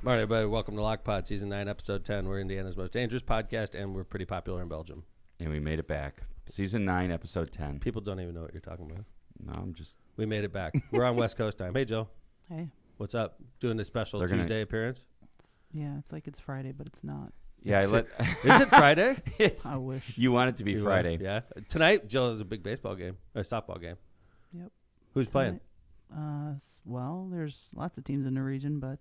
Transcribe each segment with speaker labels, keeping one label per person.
Speaker 1: All right, everybody, welcome to Lockpod, Season 9, Episode 10. We're Indiana's most dangerous podcast, and we're pretty popular in Belgium.
Speaker 2: And we made it back. Season 9, Episode 10.
Speaker 1: People don't even know what you're talking about.
Speaker 2: No, I'm just...
Speaker 1: We made it back. We're on West Coast time. Hey, Joe.
Speaker 3: Hey.
Speaker 1: What's up? Doing a special Tuesday appearance?
Speaker 3: It's like it's Friday, but it's not.
Speaker 2: Yeah,
Speaker 1: Is it Friday?
Speaker 3: I wish.
Speaker 2: You want it to be Friday.
Speaker 1: Yeah. Tonight, Jill has a big baseball game, or softball game.
Speaker 3: Yep.
Speaker 1: Who's playing?
Speaker 3: Well, there's lots of teams in the region, but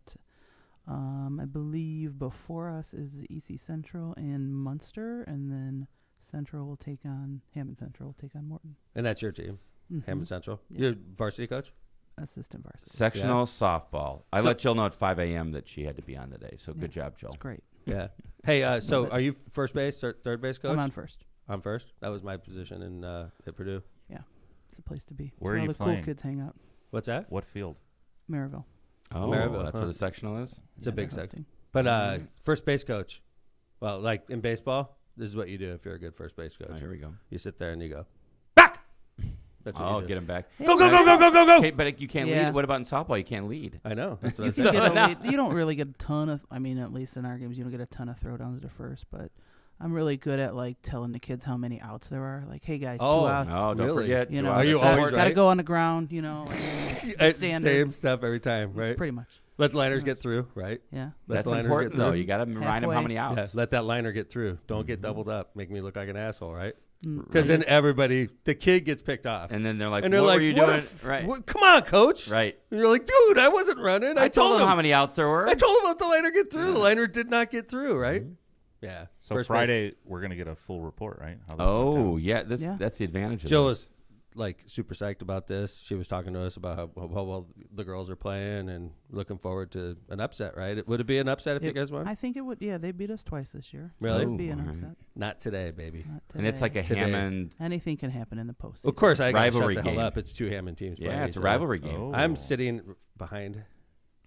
Speaker 3: I believe before us is EC Central and Munster, and then Central will take on Hammond Central will take on Morton.
Speaker 1: And that's your team, Hammond Central.
Speaker 3: Yeah.
Speaker 1: You're varsity coach?
Speaker 3: Assistant varsity.
Speaker 2: Sectional softball. I let Jill know at 5 a.m. that she had to be on today, so good job, Jill.
Speaker 3: That's great.
Speaker 1: Yeah. Hey, so are you first base or third base coach?
Speaker 3: I'm on first.
Speaker 1: I'm first? That was my position in at Purdue.
Speaker 3: Yeah. It's a place to be.
Speaker 4: Where are
Speaker 3: all
Speaker 4: you
Speaker 3: the
Speaker 4: playing?
Speaker 3: cool kids hang out.
Speaker 1: What's that?
Speaker 4: What field?
Speaker 3: Maryville.
Speaker 2: Oh,
Speaker 1: Maryville,
Speaker 2: that's where the sectional is?
Speaker 1: It's a big
Speaker 3: they're
Speaker 1: section.
Speaker 3: hosting.
Speaker 1: But first base coach, well, like in baseball, this is what you do if you're a good first base coach.
Speaker 2: Oh, here we go.
Speaker 1: You sit there and you go, back! That's what you do.
Speaker 2: Get him back.
Speaker 1: Go, go, go, go, go, go, go!
Speaker 2: Okay, but you can't
Speaker 3: Yeah.
Speaker 2: lead. What about in softball? You can't lead.
Speaker 1: I know. That's what I
Speaker 3: You,
Speaker 1: said.
Speaker 3: can get a lead. You don't really get a ton of, at least in our games, you don't get a ton of throwdowns to first, but I'm really good at like telling the kids how many outs there are. Like, hey guys, 2 outs.
Speaker 2: No, don't
Speaker 1: Really?
Speaker 2: forget.
Speaker 3: You
Speaker 2: 2
Speaker 3: know,
Speaker 2: outs.
Speaker 1: Are you
Speaker 2: That's
Speaker 1: always
Speaker 2: important.
Speaker 3: Gotta
Speaker 1: right?
Speaker 3: go on the ground, standard.
Speaker 1: Same stuff every time, right?
Speaker 3: Pretty much.
Speaker 1: Let the liners get through, right?
Speaker 3: Yeah.
Speaker 1: Let
Speaker 2: That's
Speaker 1: the liners
Speaker 2: important,
Speaker 1: get through.
Speaker 2: though. You got to remind them how many
Speaker 3: Halfway.
Speaker 1: Yeah,
Speaker 2: outs.
Speaker 1: let that liner get through. Don't get doubled up. Make me look like an asshole, right?
Speaker 3: Mm.
Speaker 1: Because then the kid gets picked off.
Speaker 2: And then they're like,
Speaker 1: And they're
Speaker 2: what
Speaker 1: like,
Speaker 2: were you
Speaker 1: what
Speaker 2: doing?
Speaker 1: right. Come on, coach.
Speaker 2: Right.
Speaker 1: And you're like, dude, I wasn't running.
Speaker 2: I told him how many outs there were.
Speaker 1: I told him let the liner get through. The liner did not get through, right? Yeah.
Speaker 4: So
Speaker 1: First
Speaker 4: Friday, we're going to get a full report, right? How this went
Speaker 2: Oh,
Speaker 4: down.
Speaker 2: yeah.
Speaker 3: Yeah.
Speaker 2: That's the advantage of
Speaker 1: Jill
Speaker 2: this.
Speaker 1: was like super psyched about this. She was talking to us about how well the girls are playing and looking forward to an upset, right? Would it be an upset if you guys won?
Speaker 3: I think it would. Yeah, they beat us twice this year.
Speaker 1: Really?
Speaker 3: It would be an
Speaker 2: all right.
Speaker 3: upset.
Speaker 1: Not today, baby.
Speaker 3: Not
Speaker 2: And it's like a
Speaker 3: today.
Speaker 1: Today.
Speaker 2: Hammond.
Speaker 3: Anything can happen in the postseason.
Speaker 1: Of course, I got to shut
Speaker 2: Rivalry
Speaker 1: the hell
Speaker 2: game.
Speaker 1: up. It's 2 Hammond teams playing
Speaker 2: Yeah, it's a
Speaker 1: each other.
Speaker 2: rivalry game.
Speaker 4: Oh.
Speaker 1: I'm sitting behind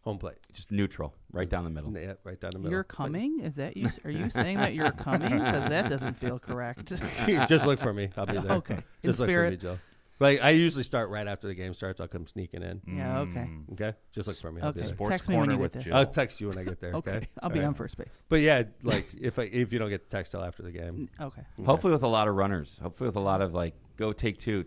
Speaker 1: home plate.
Speaker 2: Just neutral, right down the middle.
Speaker 1: Yeah, right down the middle.
Speaker 3: You're coming? Is that you? Are you saying that you're coming? Because that doesn't feel correct.
Speaker 1: Just look for me. I'll be there.
Speaker 3: Okay. In
Speaker 1: Just look
Speaker 3: spirit.
Speaker 1: for me, Joe. Like I usually start right after the game starts. I'll come sneaking in.
Speaker 3: Yeah. Okay.
Speaker 1: Okay, just look for me. I'll be
Speaker 3: Okay.
Speaker 1: there.
Speaker 4: Sports
Speaker 3: Text me when
Speaker 4: Corner
Speaker 3: you get
Speaker 4: with
Speaker 3: there.
Speaker 4: Jill.
Speaker 1: I'll text you when I get there. Okay.
Speaker 3: Okay. I'll be
Speaker 1: All right.
Speaker 3: on first base.
Speaker 1: But yeah, like if you don't get the text till after the game.
Speaker 3: Okay.
Speaker 2: Hopefully with a lot of runners. Hopefully with a lot of like, go take two,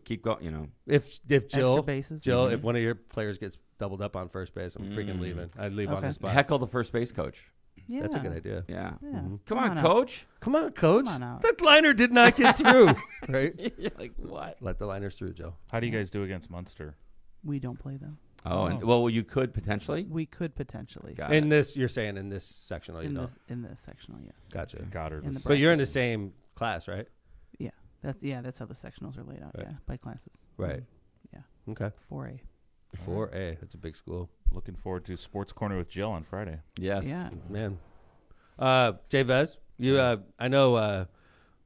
Speaker 2: keep going.
Speaker 1: If Jill,
Speaker 3: Extra bases.
Speaker 1: Jill, if one of your players gets doubled up on first base, I'm freaking leaving. I'd leave on
Speaker 3: Okay.
Speaker 1: the spot.
Speaker 2: Heckle the first base coach.
Speaker 3: Yeah.
Speaker 1: That's a good idea.
Speaker 2: Yeah.
Speaker 3: Yeah.
Speaker 2: Come on,
Speaker 3: out.
Speaker 2: coach.
Speaker 1: Come on, coach.
Speaker 3: Come on out.
Speaker 1: That liner did not get through. Right?
Speaker 2: You're like, what?
Speaker 1: Let the liners through, Joe.
Speaker 4: How do you guys do against Munster?
Speaker 3: We don't play them.
Speaker 2: Oh, and well, you could potentially.
Speaker 3: We could potentially.
Speaker 2: Got
Speaker 1: In
Speaker 2: it.
Speaker 1: this, you're saying in this sectional, you
Speaker 3: in
Speaker 1: don't.
Speaker 3: the sectional, yes.
Speaker 1: Gotcha.
Speaker 4: Goddard.
Speaker 3: In
Speaker 4: was-
Speaker 3: the
Speaker 1: But you're in the same class, right?
Speaker 3: Yeah. That's how the sectionals are laid out.
Speaker 1: Right.
Speaker 3: Yeah, by classes.
Speaker 1: Right.
Speaker 3: Yeah.
Speaker 1: Okay.
Speaker 3: 4A.
Speaker 1: 4A. That's a big school.
Speaker 4: Looking forward to Sports Corner with Jill on Friday.
Speaker 2: Yes.
Speaker 3: Yeah.
Speaker 1: Man. Jay Vez, you I know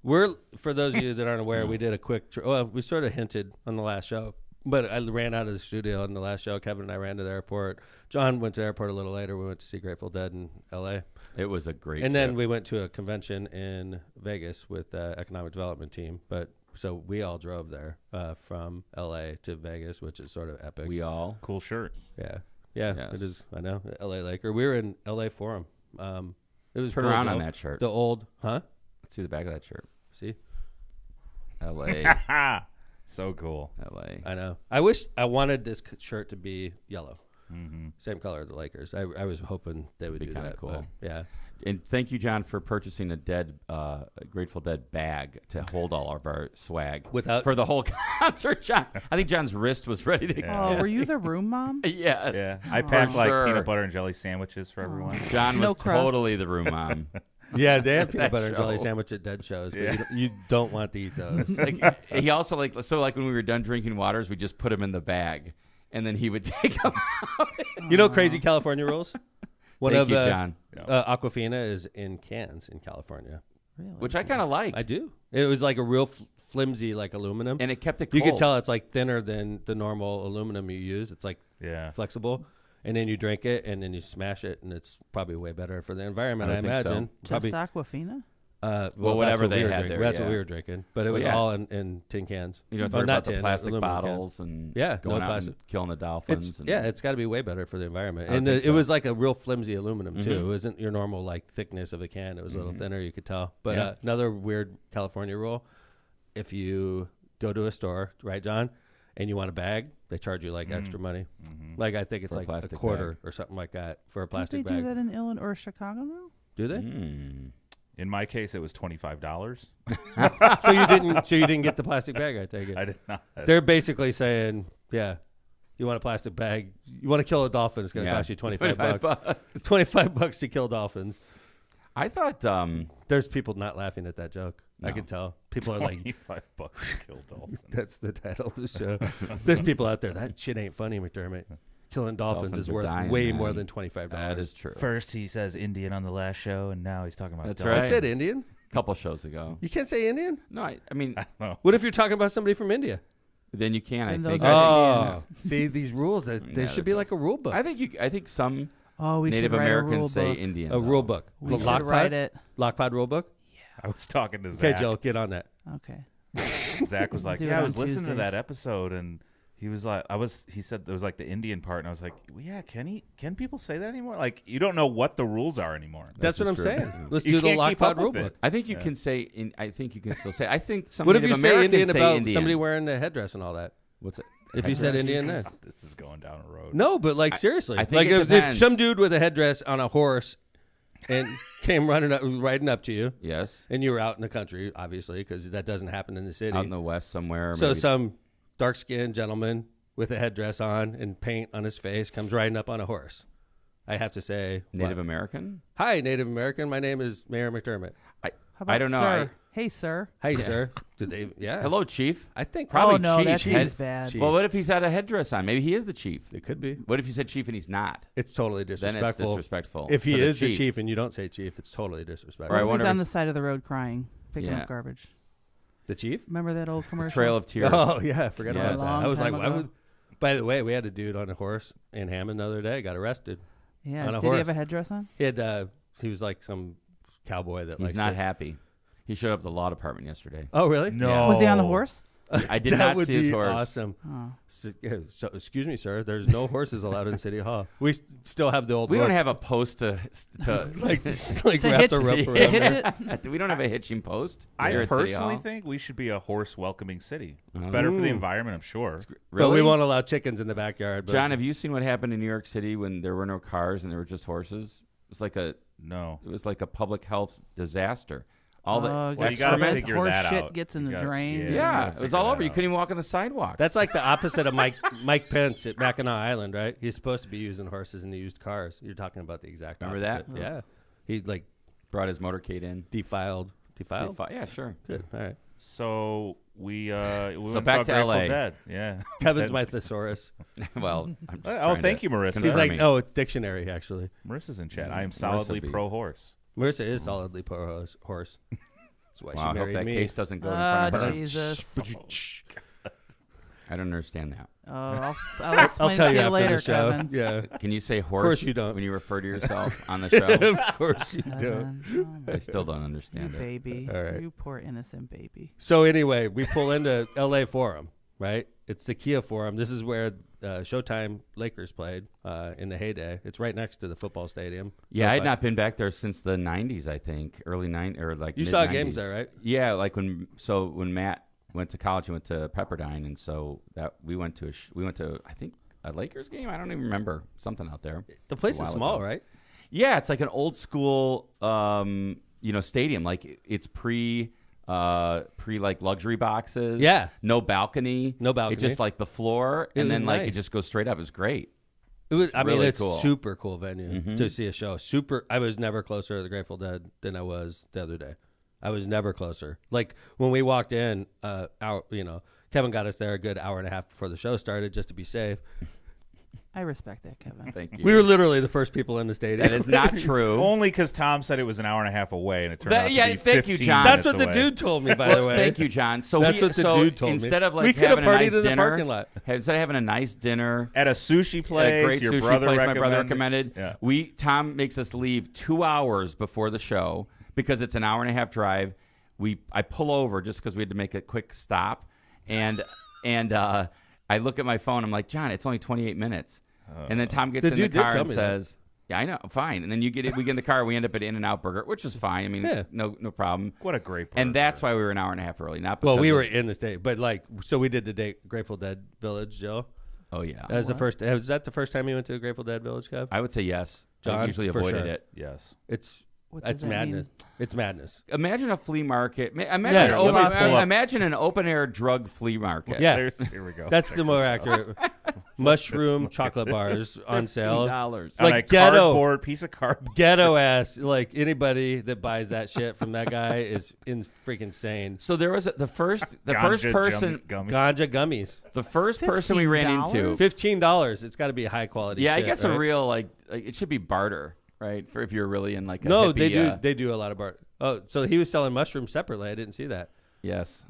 Speaker 1: we're, for those of you that aren't aware, we did a quick we sort of hinted on the last show, but I ran out of the studio on the last show. Kevin and I ran to the airport. John went to the airport a little later. We went to see Grateful Dead in LA.
Speaker 2: It was a great
Speaker 1: And then
Speaker 2: trip.
Speaker 1: we went to a convention in Vegas with economic development team, but so we all drove there from LA to Vegas, which is sort of epic.
Speaker 2: We all.
Speaker 4: Cool shirt.
Speaker 1: Yeah,
Speaker 2: Yes.
Speaker 1: it is. I know, LA Laker. We were in LA Forum. It was
Speaker 2: Turn
Speaker 1: cool,
Speaker 2: around
Speaker 1: Joe.
Speaker 2: on that shirt.
Speaker 1: The old, huh?
Speaker 2: Let's see the back of that shirt.
Speaker 1: See,
Speaker 2: L.A.
Speaker 4: So cool.
Speaker 2: L.A.
Speaker 1: I know. I wish I wanted this shirt to be yellow,
Speaker 4: Mm-hmm.
Speaker 1: same color as the Lakers. I was hoping they would
Speaker 2: Be
Speaker 1: do
Speaker 2: kinda
Speaker 1: that.
Speaker 2: cool.
Speaker 1: But yeah,
Speaker 2: And thank you, John, for purchasing a Grateful Dead bag to hold all of our swag
Speaker 1: Without-
Speaker 2: for the whole concert. John, I think John's wrist was ready to.
Speaker 4: Yeah.
Speaker 3: Oh, were you the room mom?
Speaker 2: Yes.
Speaker 4: Yeah. I
Speaker 3: For
Speaker 4: packed like
Speaker 2: sure.
Speaker 4: peanut butter and jelly sandwiches for everyone.
Speaker 2: John
Speaker 3: No
Speaker 2: was
Speaker 3: crust.
Speaker 2: totally the room mom.
Speaker 1: yeah. They have peanut
Speaker 2: That
Speaker 1: butter and jelly
Speaker 2: show.
Speaker 1: sandwich at dead shows, but
Speaker 4: Yeah.
Speaker 1: you don't want to eat those.
Speaker 2: Like, he also like when we were done drinking waters, we just put them in the bag, and then he would take them out.
Speaker 1: You know, crazy California rules. One
Speaker 2: Thank
Speaker 1: of
Speaker 2: you, John.
Speaker 1: Aquafina is in cans in California.
Speaker 3: Really?
Speaker 2: Which I kind of like.
Speaker 1: I do. It was like a real flimsy, like aluminum.
Speaker 2: And it kept it
Speaker 1: You
Speaker 2: cold.
Speaker 1: could tell it's like thinner than the normal aluminum you use. It's like
Speaker 4: Yeah.
Speaker 1: flexible. And then you drink it and then you smash it, and it's probably way better for the environment,
Speaker 2: I
Speaker 1: I
Speaker 2: would think so.
Speaker 1: imagine.
Speaker 3: Just
Speaker 1: Probably
Speaker 3: Aquafina?
Speaker 1: Well,
Speaker 2: whatever
Speaker 1: that's what
Speaker 2: they
Speaker 1: we were
Speaker 2: had
Speaker 1: drinking.
Speaker 2: there,
Speaker 1: That's what
Speaker 2: yeah.
Speaker 1: we were drinking. But it
Speaker 2: Well,
Speaker 1: was
Speaker 2: yeah.
Speaker 1: all in tin cans.
Speaker 2: You don't have to
Speaker 1: Oh,
Speaker 2: worry
Speaker 1: not
Speaker 2: about the
Speaker 1: tin,
Speaker 2: plastic
Speaker 1: aluminum cans.
Speaker 2: bottles and
Speaker 1: Yeah,
Speaker 2: going
Speaker 1: no
Speaker 2: out
Speaker 1: plastic.
Speaker 2: and killing the dolphins.
Speaker 1: It's,
Speaker 2: and
Speaker 1: yeah, it's got to be way better for the environment.
Speaker 2: I would
Speaker 1: And
Speaker 2: think
Speaker 1: it
Speaker 2: so.
Speaker 1: was like a real flimsy aluminum too.
Speaker 2: Mhm.
Speaker 1: It wasn't your normal like thickness of a can. It was a little
Speaker 2: Mhm.
Speaker 1: thinner. You could tell. But
Speaker 2: Yeah.
Speaker 1: another weird California rule: if you go to a store, right, John, and you want a bag, they charge you like extra money.
Speaker 4: Mhm.
Speaker 1: Like I think it's
Speaker 2: For a
Speaker 1: like a
Speaker 2: plastic
Speaker 1: quarter
Speaker 2: bag.
Speaker 1: or something like that for a
Speaker 3: Don't
Speaker 1: plastic
Speaker 3: they do
Speaker 1: bag.
Speaker 3: that in Illinois or Chicago now?
Speaker 1: Do they?
Speaker 2: Mm.
Speaker 4: In my case, it was $25.
Speaker 1: So you didn't. So you didn't get the plastic bag. I take it.
Speaker 4: I did not.
Speaker 1: They're basically saying, yeah, you want a plastic bag. You want to kill a dolphin. It's going to
Speaker 2: Yeah.
Speaker 1: cost you 25 bucks.
Speaker 2: bucks.
Speaker 1: It's 25 bucks to kill dolphins.
Speaker 2: I thought
Speaker 1: There's people not laughing at that joke. I
Speaker 2: No.
Speaker 1: can tell. People are like,
Speaker 4: $25 to kill dolphins.
Speaker 1: that's the title of the show. There's people out there. That shit ain't funny, McDermott. Killing dolphins
Speaker 2: Dolphins
Speaker 1: is
Speaker 2: are
Speaker 1: worth
Speaker 2: dying,
Speaker 1: way
Speaker 2: man.
Speaker 1: more than $25.
Speaker 2: that is true.
Speaker 4: First, he says Indian on the last show, and now he's talking about
Speaker 2: That's
Speaker 1: I
Speaker 2: right.
Speaker 1: said Indian.
Speaker 2: A couple shows ago.
Speaker 1: You can't say Indian.
Speaker 2: No, I mean,
Speaker 4: I don't know.
Speaker 1: What if you're talking about somebody from India?
Speaker 2: then you can. I
Speaker 3: And
Speaker 2: think.
Speaker 3: those are
Speaker 1: Oh, see these rules. There
Speaker 2: Yeah,
Speaker 1: should be like a rule book.
Speaker 2: I think some
Speaker 3: Oh, we
Speaker 2: Native
Speaker 3: should write a rule
Speaker 2: Americans say
Speaker 3: book.
Speaker 2: Indian.
Speaker 1: A
Speaker 2: though.
Speaker 1: rule book.
Speaker 3: We should
Speaker 1: Lockpod?
Speaker 3: write it.
Speaker 1: Lockpod rule book.
Speaker 4: I was talking to
Speaker 1: Okay,
Speaker 4: Zach.
Speaker 1: Joe, get on that.
Speaker 3: Okay.
Speaker 4: Zach was like,
Speaker 3: Do it
Speaker 4: "Yeah, I
Speaker 3: on
Speaker 4: was listening to that
Speaker 3: Tuesdays.
Speaker 4: episode, and he was like, He said there was like the Indian part, and I was like, well, yeah, can people say that anymore? Like, you don't know what the rules are anymore.
Speaker 1: That's what I'm
Speaker 2: true.
Speaker 1: saying. Let's
Speaker 4: You
Speaker 1: do the
Speaker 4: can't keep
Speaker 1: Lockpod
Speaker 4: up
Speaker 1: rule
Speaker 4: with it.
Speaker 1: book.
Speaker 2: I think you
Speaker 4: Yeah.
Speaker 2: can say. I think you can still say. I think some
Speaker 1: What if
Speaker 2: Native
Speaker 1: you say
Speaker 2: Americans
Speaker 1: Indian
Speaker 2: say
Speaker 1: about
Speaker 2: Indian.
Speaker 1: somebody wearing the headdress and all that?
Speaker 2: What's it?
Speaker 1: If you said
Speaker 2: Headdress?
Speaker 1: Indian then.
Speaker 4: This is going down a road.
Speaker 1: No, but like seriously.
Speaker 2: I think
Speaker 1: like
Speaker 2: it
Speaker 1: if
Speaker 2: depends.
Speaker 1: some dude with a headdress on a horse and came riding up to you,
Speaker 2: Yes,
Speaker 1: and you were out in the country, obviously, because that doesn't happen in the city.
Speaker 2: out in the west somewhere.
Speaker 1: So
Speaker 2: maybe.
Speaker 1: some dark-skinned gentleman with a headdress on and paint on his face comes riding up on a horse. I have to say,
Speaker 2: Native
Speaker 1: what?
Speaker 2: American.
Speaker 1: Hi, Native American. My name is Mayor McDermott.
Speaker 3: How about
Speaker 2: I don't know.
Speaker 3: Sir? Hey, sir.
Speaker 1: Hey, sir. Did they? Yeah.
Speaker 2: Hello, Chief.
Speaker 1: I think
Speaker 2: Probably
Speaker 3: oh no,
Speaker 2: chief.
Speaker 3: that seems
Speaker 2: Head-
Speaker 3: bad.
Speaker 1: Chief.
Speaker 2: Well, what if he's had a headdress on? Maybe he is the chief.
Speaker 1: it could be.
Speaker 2: What if you said chief and he's not?
Speaker 1: It's totally
Speaker 2: Then it's
Speaker 1: disrespectful.
Speaker 2: disrespectful.
Speaker 1: If he
Speaker 2: to
Speaker 1: is the chief and you don't say chief, it's totally disrespectful.
Speaker 2: Or I
Speaker 3: What if
Speaker 2: wonder
Speaker 3: he's
Speaker 2: if
Speaker 3: on the
Speaker 2: it's-
Speaker 3: side of the road crying, picking
Speaker 2: Yeah.
Speaker 3: up garbage.
Speaker 1: The chief?
Speaker 3: Remember that old commercial?
Speaker 2: Trail of Tears.
Speaker 1: Oh yeah, I forgot
Speaker 2: Yes.
Speaker 1: about that.
Speaker 3: Long
Speaker 1: I was like,
Speaker 3: time
Speaker 1: why
Speaker 3: ago.
Speaker 1: would? By the way, we had a dude on a horse in Hammond the other day. Got arrested.
Speaker 3: Yeah.
Speaker 1: on a
Speaker 3: Did he
Speaker 1: horse.
Speaker 3: have a headdress on?
Speaker 1: He had. He was like some cowboy that.
Speaker 2: He's
Speaker 1: likes
Speaker 2: not
Speaker 1: to-
Speaker 2: happy. He showed up at the law department yesterday.
Speaker 1: Oh really?
Speaker 4: No.
Speaker 3: Was he on the horse?
Speaker 2: I did
Speaker 1: that
Speaker 2: not
Speaker 1: would
Speaker 2: see his
Speaker 1: be
Speaker 2: horse.
Speaker 1: awesome.
Speaker 3: Oh.
Speaker 1: So, excuse me, sir. There's no horses allowed in City Hall. We still have the old.
Speaker 2: We don't
Speaker 1: rope,
Speaker 2: have a post to
Speaker 1: like
Speaker 3: To
Speaker 1: wrap
Speaker 3: hitch-
Speaker 1: the rope
Speaker 3: to
Speaker 1: around
Speaker 3: hitch
Speaker 1: there.
Speaker 3: it?
Speaker 2: We don't have a hitching post.
Speaker 4: I
Speaker 2: here at City
Speaker 4: personally
Speaker 2: Hall.
Speaker 4: think we should be a horse welcoming city. It's better for the
Speaker 1: Ooh.
Speaker 4: environment, I'm sure.
Speaker 1: But
Speaker 2: Really?
Speaker 1: we won't allow chickens in the backyard. But
Speaker 2: John, have you seen what happened in New York City when there were no cars and there were just horses? It
Speaker 4: No.
Speaker 2: was like a public health disaster. All the
Speaker 3: Oh,
Speaker 4: Well, you
Speaker 3: gotta
Speaker 4: gotta figure
Speaker 3: horse
Speaker 4: that
Speaker 3: shit
Speaker 4: out.
Speaker 3: gets in
Speaker 4: You
Speaker 3: the
Speaker 4: gotta-
Speaker 3: drain.
Speaker 4: yeah.
Speaker 2: yeah,
Speaker 4: gotta
Speaker 2: it was
Speaker 4: figure
Speaker 2: all
Speaker 4: that
Speaker 2: over. You
Speaker 4: out.
Speaker 2: couldn't even walk on the sidewalks.
Speaker 1: That's like the opposite of Mike Pence at Mackinac Island, right? He's supposed to be using horses and he used cars. You're talking about the exact
Speaker 2: Remember that?
Speaker 1: opposite. Yeah. He like
Speaker 2: brought his motorcade in.
Speaker 1: defiled.
Speaker 2: Yeah, sure.
Speaker 1: Good. All right.
Speaker 4: So we went and
Speaker 2: back
Speaker 4: saw
Speaker 2: to
Speaker 4: Grateful
Speaker 2: LA.
Speaker 4: Dead. Yeah.
Speaker 1: Kevin's
Speaker 4: Dead.
Speaker 1: my thesaurus.
Speaker 2: Well, I'm just
Speaker 4: Oh,
Speaker 2: trying
Speaker 4: thank
Speaker 2: to
Speaker 4: you, Marissa.
Speaker 1: He's
Speaker 2: confirm
Speaker 1: like,
Speaker 2: me.
Speaker 1: oh, dictionary actually.
Speaker 4: Marissa's in chat. I am
Speaker 2: Marissa
Speaker 4: solidly
Speaker 2: be-
Speaker 4: pro horse.
Speaker 1: Marissa is solidly pro horse. That's why
Speaker 2: Wow,
Speaker 1: she
Speaker 2: I hope
Speaker 1: married
Speaker 2: that
Speaker 1: me.
Speaker 2: case doesn't go in front of her.
Speaker 3: Jesus.
Speaker 2: I don't understand that.
Speaker 3: Oh, I'll
Speaker 1: I'll
Speaker 3: explain
Speaker 1: tell
Speaker 3: to
Speaker 1: you
Speaker 3: you
Speaker 1: after
Speaker 3: later,
Speaker 1: the show.
Speaker 3: Kevin.
Speaker 1: Yeah.
Speaker 2: Can you say horse
Speaker 1: course you don't.
Speaker 2: when you refer to yourself on the show?
Speaker 1: Of course you don't.
Speaker 3: Kevin. Oh,
Speaker 2: I
Speaker 3: my
Speaker 2: still don't
Speaker 3: you
Speaker 2: understand it.
Speaker 3: baby.
Speaker 1: All right.
Speaker 3: You poor innocent baby.
Speaker 1: So anyway, we pull into LA Forum, right? It's the Kia Forum. This is where Showtime Lakers played in the heyday. It's right next to the football stadium.
Speaker 2: Yeah, I had
Speaker 1: SoFi.
Speaker 2: not been back there since the 90s, I think. Early 90s or like
Speaker 1: You saw
Speaker 2: mid-90s.
Speaker 1: games there, right?
Speaker 2: Yeah, like when Matt went to college, he went to Pepperdine, and so that we went to I think a Lakers game. I don't even remember, something out there.
Speaker 1: The place
Speaker 2: a
Speaker 1: is
Speaker 2: while
Speaker 1: small,
Speaker 2: ago.
Speaker 1: right?
Speaker 2: Yeah, it's like an old school stadium. Like it's pre like luxury boxes.
Speaker 1: Yeah.
Speaker 2: No balcony.
Speaker 1: No balcony.
Speaker 2: It's just like the floor,
Speaker 1: It
Speaker 2: and
Speaker 1: was
Speaker 2: then like
Speaker 1: nice.
Speaker 2: it just goes straight up. It's great.
Speaker 1: It was. I mean,
Speaker 2: really
Speaker 1: it's
Speaker 2: cool.
Speaker 1: super cool venue
Speaker 2: Mhm.
Speaker 1: to see a show. Super. I was never closer to the Grateful Dead than I was the other day. I was never closer. Like when we walked in, Kevin got us there a good hour and a half before the show started just to be safe.
Speaker 3: I respect that, Kevin.
Speaker 2: Thank you.
Speaker 1: We were literally the first people in the stadium.
Speaker 2: That is not true.
Speaker 4: Only because Tom said it was an hour and a half away, and it turned
Speaker 2: That-
Speaker 4: out to
Speaker 2: yeah,
Speaker 4: be
Speaker 2: thank you,
Speaker 4: 15
Speaker 2: John.
Speaker 1: That's
Speaker 4: minutes
Speaker 1: what the
Speaker 4: away.
Speaker 1: dude told me, by the way.
Speaker 2: Thank you, John. So
Speaker 1: That's what the dude told me.
Speaker 2: instead of like
Speaker 1: We could have
Speaker 2: having a
Speaker 1: partied
Speaker 2: nice
Speaker 1: in the
Speaker 2: dinner,
Speaker 1: parking lot.
Speaker 2: instead of having a nice dinner,
Speaker 4: At a sushi place,
Speaker 2: a great
Speaker 4: your
Speaker 2: sushi
Speaker 4: brother
Speaker 2: place my
Speaker 4: recommended.
Speaker 2: brother recommended.
Speaker 4: Yeah.
Speaker 2: Tom makes us leave 2 hours before the show because it's an hour and a half drive. I pull over just because we had to make a quick stop, and I look at my phone. I'm like, John, it's only 28 minutes. And then Tom gets in the car and says, yeah, I know, fine. And then we get in the car. We end up at In-N-Out Burger, which was fine. I mean, no problem.
Speaker 4: What a great burger.
Speaker 2: And that's why we were an hour and a half early. Not because
Speaker 1: we were in the state, but so we did the Grateful Dead Village, Joe.
Speaker 2: Oh yeah,
Speaker 1: that was the first. Was that the first time you went to a Grateful Dead Village, Kev?
Speaker 2: I would say yes.
Speaker 1: John,
Speaker 2: I usually avoided it.
Speaker 4: Yes,
Speaker 1: it's madness. It's madness.
Speaker 2: Imagine a flea market. Imagine an open air drug flea market.
Speaker 1: Yeah,
Speaker 4: here we go.
Speaker 1: That's the more accurate. Mushroom chocolate bars on sale.
Speaker 2: $15.
Speaker 4: Like a cardboard piece of cardboard.
Speaker 1: Ghetto ass. Like anybody that buys that shit from that guy is freaking sane.
Speaker 2: So there was the first person
Speaker 1: ganja gummies.
Speaker 2: The first person we ran into
Speaker 1: $15. It's got to be high quality.
Speaker 2: Yeah,
Speaker 1: shit,
Speaker 2: I guess
Speaker 1: right?
Speaker 2: a real like it should be barter, right? For if you're really in like a
Speaker 1: no,
Speaker 2: hippie,
Speaker 1: they do a lot of barter. Oh, so he was selling mushrooms separately. I didn't see that.
Speaker 2: Yes.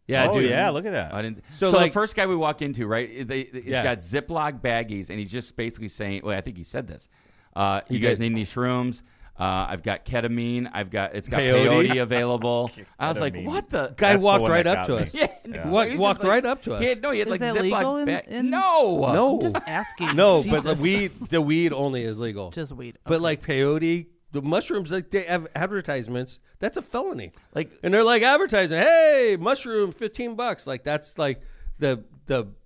Speaker 1: Yeah,
Speaker 4: oh
Speaker 1: dude.
Speaker 4: yeah, look at that.
Speaker 2: I didn't. So the first guy we walk into, right? He's got Ziploc baggies, and he's just basically saying, "Well, I think he said this. You guys need any shrooms? I've got ketamine. It's got peyote available." I was like, "What the?"
Speaker 1: Guy walked right up to us.
Speaker 2: Yeah,
Speaker 1: walked right up to us.
Speaker 2: He had like
Speaker 3: that
Speaker 2: Ziploc
Speaker 3: legal
Speaker 2: bag.
Speaker 1: No,
Speaker 3: I'm just asking.
Speaker 1: No,
Speaker 3: Jesus.
Speaker 1: but the weed only is legal.
Speaker 3: Just weed. Okay.
Speaker 1: But like peyote, the mushrooms, like they have advertisements. That's a felony.
Speaker 2: Like,
Speaker 1: and they're like advertising, "Hey, mushroom, $15." Like that's like the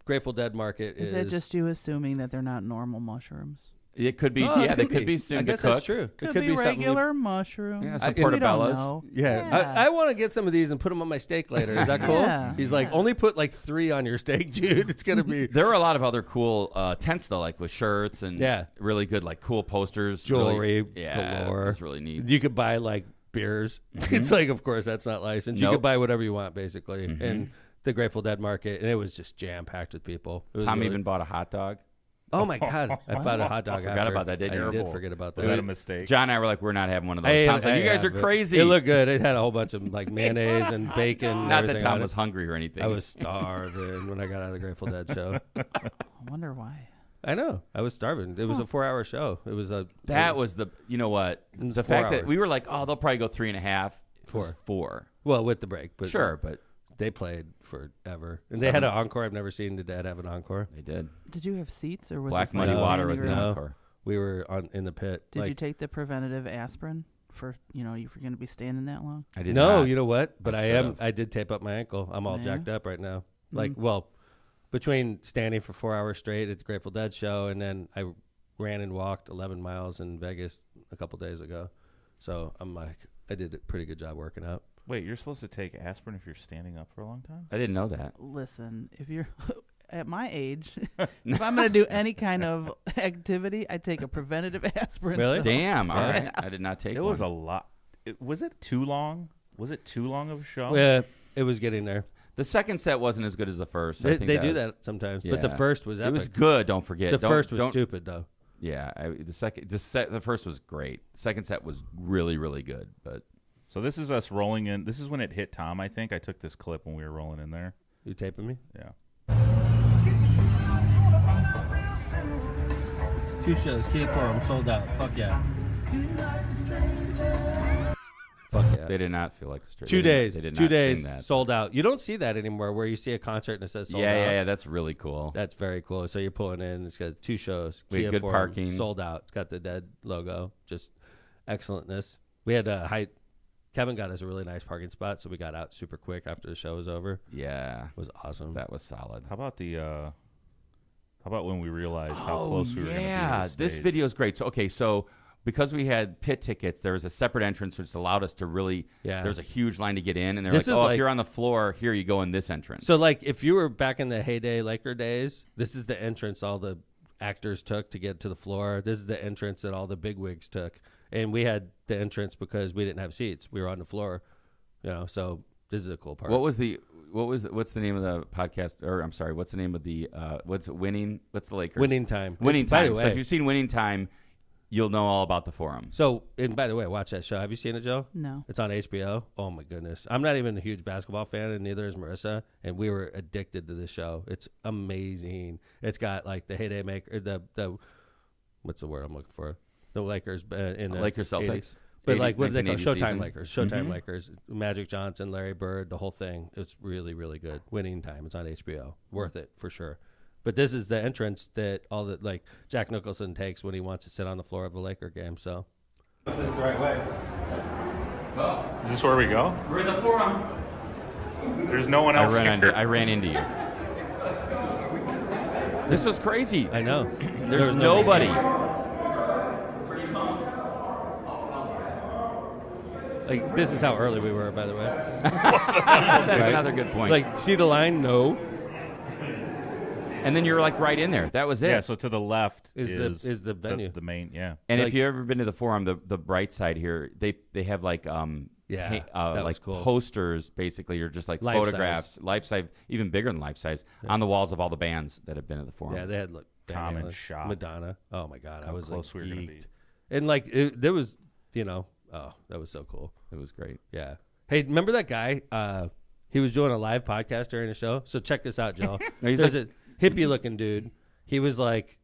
Speaker 1: Grateful Dead market.
Speaker 3: Is it just you assuming that they're not normal mushrooms?
Speaker 2: It could be. They could be soon
Speaker 1: I guess
Speaker 2: to cook.
Speaker 1: that's true.
Speaker 3: Could
Speaker 1: it could
Speaker 3: be regular mushrooms.
Speaker 2: Yeah, some
Speaker 3: We don't
Speaker 2: portobellos.
Speaker 3: know.
Speaker 1: Yeah. I want to get some of these and put them on my steak later. Is that cool?
Speaker 3: Yeah.
Speaker 1: He's like, only put like 3 on your steak, dude. It's gonna be
Speaker 2: There are a lot of other cool tents though, like with shirts and really good like cool posters,
Speaker 1: jewelry,
Speaker 2: galore. It's really neat.
Speaker 1: You could buy like beers. It's like, of course, that's not licensed. You could buy whatever you want, basically. And the Grateful Dead market, and it was just jam packed with people.
Speaker 2: Tom even bought a hot dog.
Speaker 1: Oh my God! I bought a hot dog.
Speaker 2: I forgot about that.
Speaker 1: I did forget about that.
Speaker 2: Was
Speaker 4: that a mistake?
Speaker 2: John and I were like, we're not having one of those. Tom's like, you guys are crazy.
Speaker 1: It looked good. It had a whole bunch of like mayonnaise and bacon.
Speaker 2: Not that Tom was hungry or anything.
Speaker 1: I was starving when I got out of the Grateful Dead show.
Speaker 3: I wonder why.
Speaker 1: I know. I was starving. It was a 4-hour show. It was a.
Speaker 2: That was the. You know what? The fact that we were like, oh, they'll probably go 3.5. Four.
Speaker 1: Well, with the break, but
Speaker 2: sure, but
Speaker 1: they played forever, and they had an encore. I've never seen the Dead have an encore.
Speaker 2: They did.
Speaker 3: Did you have seats or was
Speaker 2: Black
Speaker 3: this
Speaker 2: Muddy
Speaker 3: like
Speaker 2: Water was
Speaker 3: standing
Speaker 2: the
Speaker 3: room?
Speaker 2: encore.
Speaker 1: We were in the pit.
Speaker 3: Did you take the preventative aspirin for you were going to be standing that long?
Speaker 2: I did
Speaker 1: no,
Speaker 2: not.
Speaker 1: you know what? But
Speaker 2: I should've.
Speaker 1: I did tape up my ankle. I'm all
Speaker 3: Yeah?
Speaker 1: jacked up right now. Like, well, between standing for 4 hours straight at the Grateful Dead show, and then I ran and walked 11 miles in Vegas a couple days ago. So I'm like, I did a pretty good job working out.
Speaker 4: Wait, you're supposed to take aspirin if you're standing up for a long time?
Speaker 2: I didn't know that.
Speaker 3: Listen, if you're at my age, if I'm going to do any kind of activity, I take a preventative aspirin.
Speaker 1: Really?
Speaker 3: So-
Speaker 2: Damn. All right. I did not take
Speaker 4: It
Speaker 2: one.
Speaker 4: was a lot. Was it too long? Was it too long of a show?
Speaker 1: Yeah, it was getting there.
Speaker 2: The second set wasn't as good as the first.
Speaker 1: They
Speaker 2: I think
Speaker 1: do
Speaker 2: was-
Speaker 1: that sometimes, but the first was epic.
Speaker 2: It was good. Don't forget.
Speaker 1: The first was stupid though.
Speaker 2: Yeah, the first was great. The second set was really, really good. But
Speaker 4: so this is us rolling in. This is when it hit Tom. I think I took this clip when we were rolling in there.
Speaker 1: You taping me?
Speaker 4: Yeah.
Speaker 1: 2 shows, Key Forum, sold out. Fuck yeah. Fuck yeah.
Speaker 2: they did not feel like straight.
Speaker 1: 2 days.
Speaker 2: They did
Speaker 1: 2
Speaker 2: not
Speaker 1: days
Speaker 2: sing that.
Speaker 1: sold out. You don't see that anymore, where you see a concert and it says sold out.
Speaker 2: Yeah. That's really cool.
Speaker 1: That's very cool. So you're pulling in. It's got 2 shows.
Speaker 2: We had
Speaker 1: Kia
Speaker 2: good
Speaker 1: Forum,
Speaker 2: parking.
Speaker 1: Sold out. It's got the Dead logo. Just excellentness. We had a height. Kevin got us a really nice parking spot, so we got out super quick after the show was over.
Speaker 2: Yeah,
Speaker 1: It was awesome.
Speaker 2: that was solid.
Speaker 4: How about the? How about when we realized how close we were going to be?
Speaker 2: Yeah,
Speaker 4: To the
Speaker 2: this
Speaker 4: stage?
Speaker 2: video is great. So because we had pit tickets, there was a separate entrance which allowed us to really.
Speaker 1: Yeah.
Speaker 2: There's a huge line to get in, and they're
Speaker 1: This
Speaker 2: like,
Speaker 1: is
Speaker 2: "Oh,
Speaker 1: like-
Speaker 2: if you're on the floor, here you go in this entrance."
Speaker 1: So, like, if you were back in the heyday Laker days, this is the entrance all the actors took to get to the floor. This is the entrance that all the bigwigs took. And we had the entrance because we didn't have seats. We were on the floor, so this is a cool part.
Speaker 2: what's the name of the podcast? Or I'm sorry, what's the name of the what's the Lakers?
Speaker 1: Winning Time.
Speaker 2: Winning
Speaker 1: It's, by the
Speaker 2: Time. So
Speaker 1: way-
Speaker 2: if you've seen Winning Time, you'll know all about the forum.
Speaker 1: So, and by the way, watch that show. Have you seen it, Joe?
Speaker 3: No.
Speaker 1: It's on HBO. Oh my goodness. I'm not even a huge basketball fan, and neither is Marissa. And we were addicted to this show. It's amazing. It's got like the heyday maker, the what's the word I'm looking for? The Lakers in the
Speaker 2: Lakers Celtics.
Speaker 1: 80s. But like, what do they call it?
Speaker 2: 1980
Speaker 1: Showtime
Speaker 2: season.
Speaker 1: Lakers. Showtime Lakers. Magic Johnson, Larry Bird, the whole thing. It's really, really good. Winning Time. It's on HBO. Worth it for sure. But this is the entrance that all the like Jack Nicholson takes when he wants to sit on the floor of a Laker game. So this is the right way.
Speaker 4: Is this where we go?
Speaker 2: We're in the forum.
Speaker 4: There's no one else here.
Speaker 2: I ran into you. This was crazy.
Speaker 1: I know.
Speaker 2: There's nobody.
Speaker 1: Like, this is how early we were, by the way.
Speaker 2: That's another good point.
Speaker 1: Like, see the line? No.
Speaker 2: And then you're like right in there. That was it.
Speaker 4: Yeah, so to the left
Speaker 1: is the venue.
Speaker 4: The main, yeah.
Speaker 2: And
Speaker 1: like-
Speaker 2: if you've ever been to the forum, the bright side here, they have like
Speaker 1: Yeah, that was
Speaker 2: like
Speaker 1: cool.
Speaker 2: posters basically, or just like
Speaker 1: Life
Speaker 2: photographs, life size, even bigger than life size, on the walls of all the bands that have been at the forum.
Speaker 1: Yeah, they had like
Speaker 4: Tom
Speaker 1: Van
Speaker 4: and
Speaker 1: Halen,
Speaker 4: Shock.
Speaker 1: Madonna. Oh my God, I was
Speaker 4: close
Speaker 1: like
Speaker 4: we were gonna
Speaker 1: geeked.
Speaker 4: be.
Speaker 1: And like there was, oh, that was so cool.
Speaker 2: It was great.
Speaker 1: Yeah. Hey, remember that guy? He was doing a live podcast during the show. So check this out, Joe.
Speaker 2: He's
Speaker 1: There's a hippie looking dude. He was like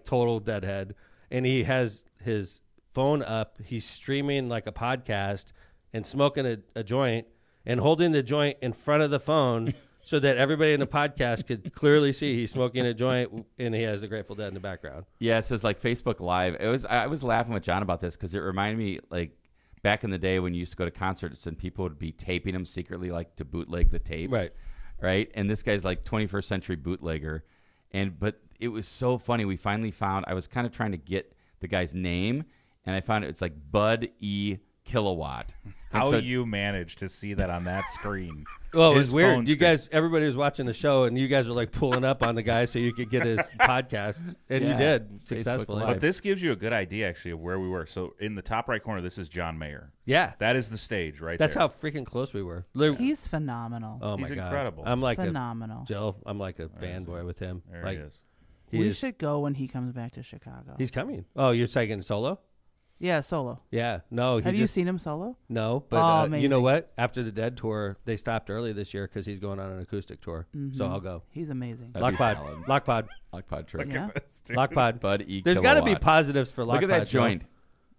Speaker 1: total deadhead, and he has his phone up. He's streaming like a podcast and smoking a joint and holding the joint in front of the phone so that everybody in the podcast could clearly see he's smoking a joint and he has the Grateful Dead in the background.
Speaker 2: Yeah, so it's like Facebook Live. I was laughing with John about this because it reminded me like back in the day when you used to go to concerts and people would be taping them secretly, like to bootleg the tapes, right? And this guy's like 21st century bootlegger, but it was so funny. We finally found. I was kind of trying to get the guy's name, and I found it's like Bud E. Kilowatt. And
Speaker 4: How
Speaker 2: so-
Speaker 4: you managed to see that on that screen?
Speaker 1: Well, it
Speaker 4: His
Speaker 1: was weird.
Speaker 4: phone
Speaker 1: You
Speaker 4: screen.
Speaker 1: guys, everybody was watching the show, and you guys were like pulling up on the guy so you could get his podcast, and you
Speaker 2: Yeah,
Speaker 1: did
Speaker 2: Facebook
Speaker 1: successfully.
Speaker 2: Live.
Speaker 4: But this gives you a good idea, actually, of where we were. So in the top right corner, this is John Mayer.
Speaker 1: Yeah,
Speaker 4: That is the stage right
Speaker 1: that's
Speaker 4: there.
Speaker 1: how freaking close we were. Literally-
Speaker 3: He's phenomenal.
Speaker 1: oh my
Speaker 4: He's
Speaker 1: God,
Speaker 4: incredible.
Speaker 1: I'm like
Speaker 3: Phenomenal.
Speaker 1: Jill. I'm like a fanboy with him.
Speaker 4: There
Speaker 1: like
Speaker 4: he is.
Speaker 1: he
Speaker 3: We
Speaker 1: is-
Speaker 3: should go when he comes back to Chicago.
Speaker 1: He's coming. Oh, you're taking solo?
Speaker 3: Yeah, solo.
Speaker 1: Yeah. No.
Speaker 3: Have you seen him solo?
Speaker 1: No, but
Speaker 3: Oh,
Speaker 1: you know
Speaker 3: amazing.
Speaker 1: what? After the Dead tour, they stopped early this year because he's going on an acoustic tour. So I'll go.
Speaker 3: He's amazing.
Speaker 2: That'd be
Speaker 1: Lockpod.
Speaker 2: solid.
Speaker 1: Lockpod.
Speaker 2: Lockpod trip.
Speaker 3: Yeah.
Speaker 1: Lockpod.
Speaker 2: Bud E.
Speaker 1: There's got to be
Speaker 2: Kilowatt.
Speaker 1: positives for Lockpod.
Speaker 2: Look at that
Speaker 1: Joe.
Speaker 2: joint.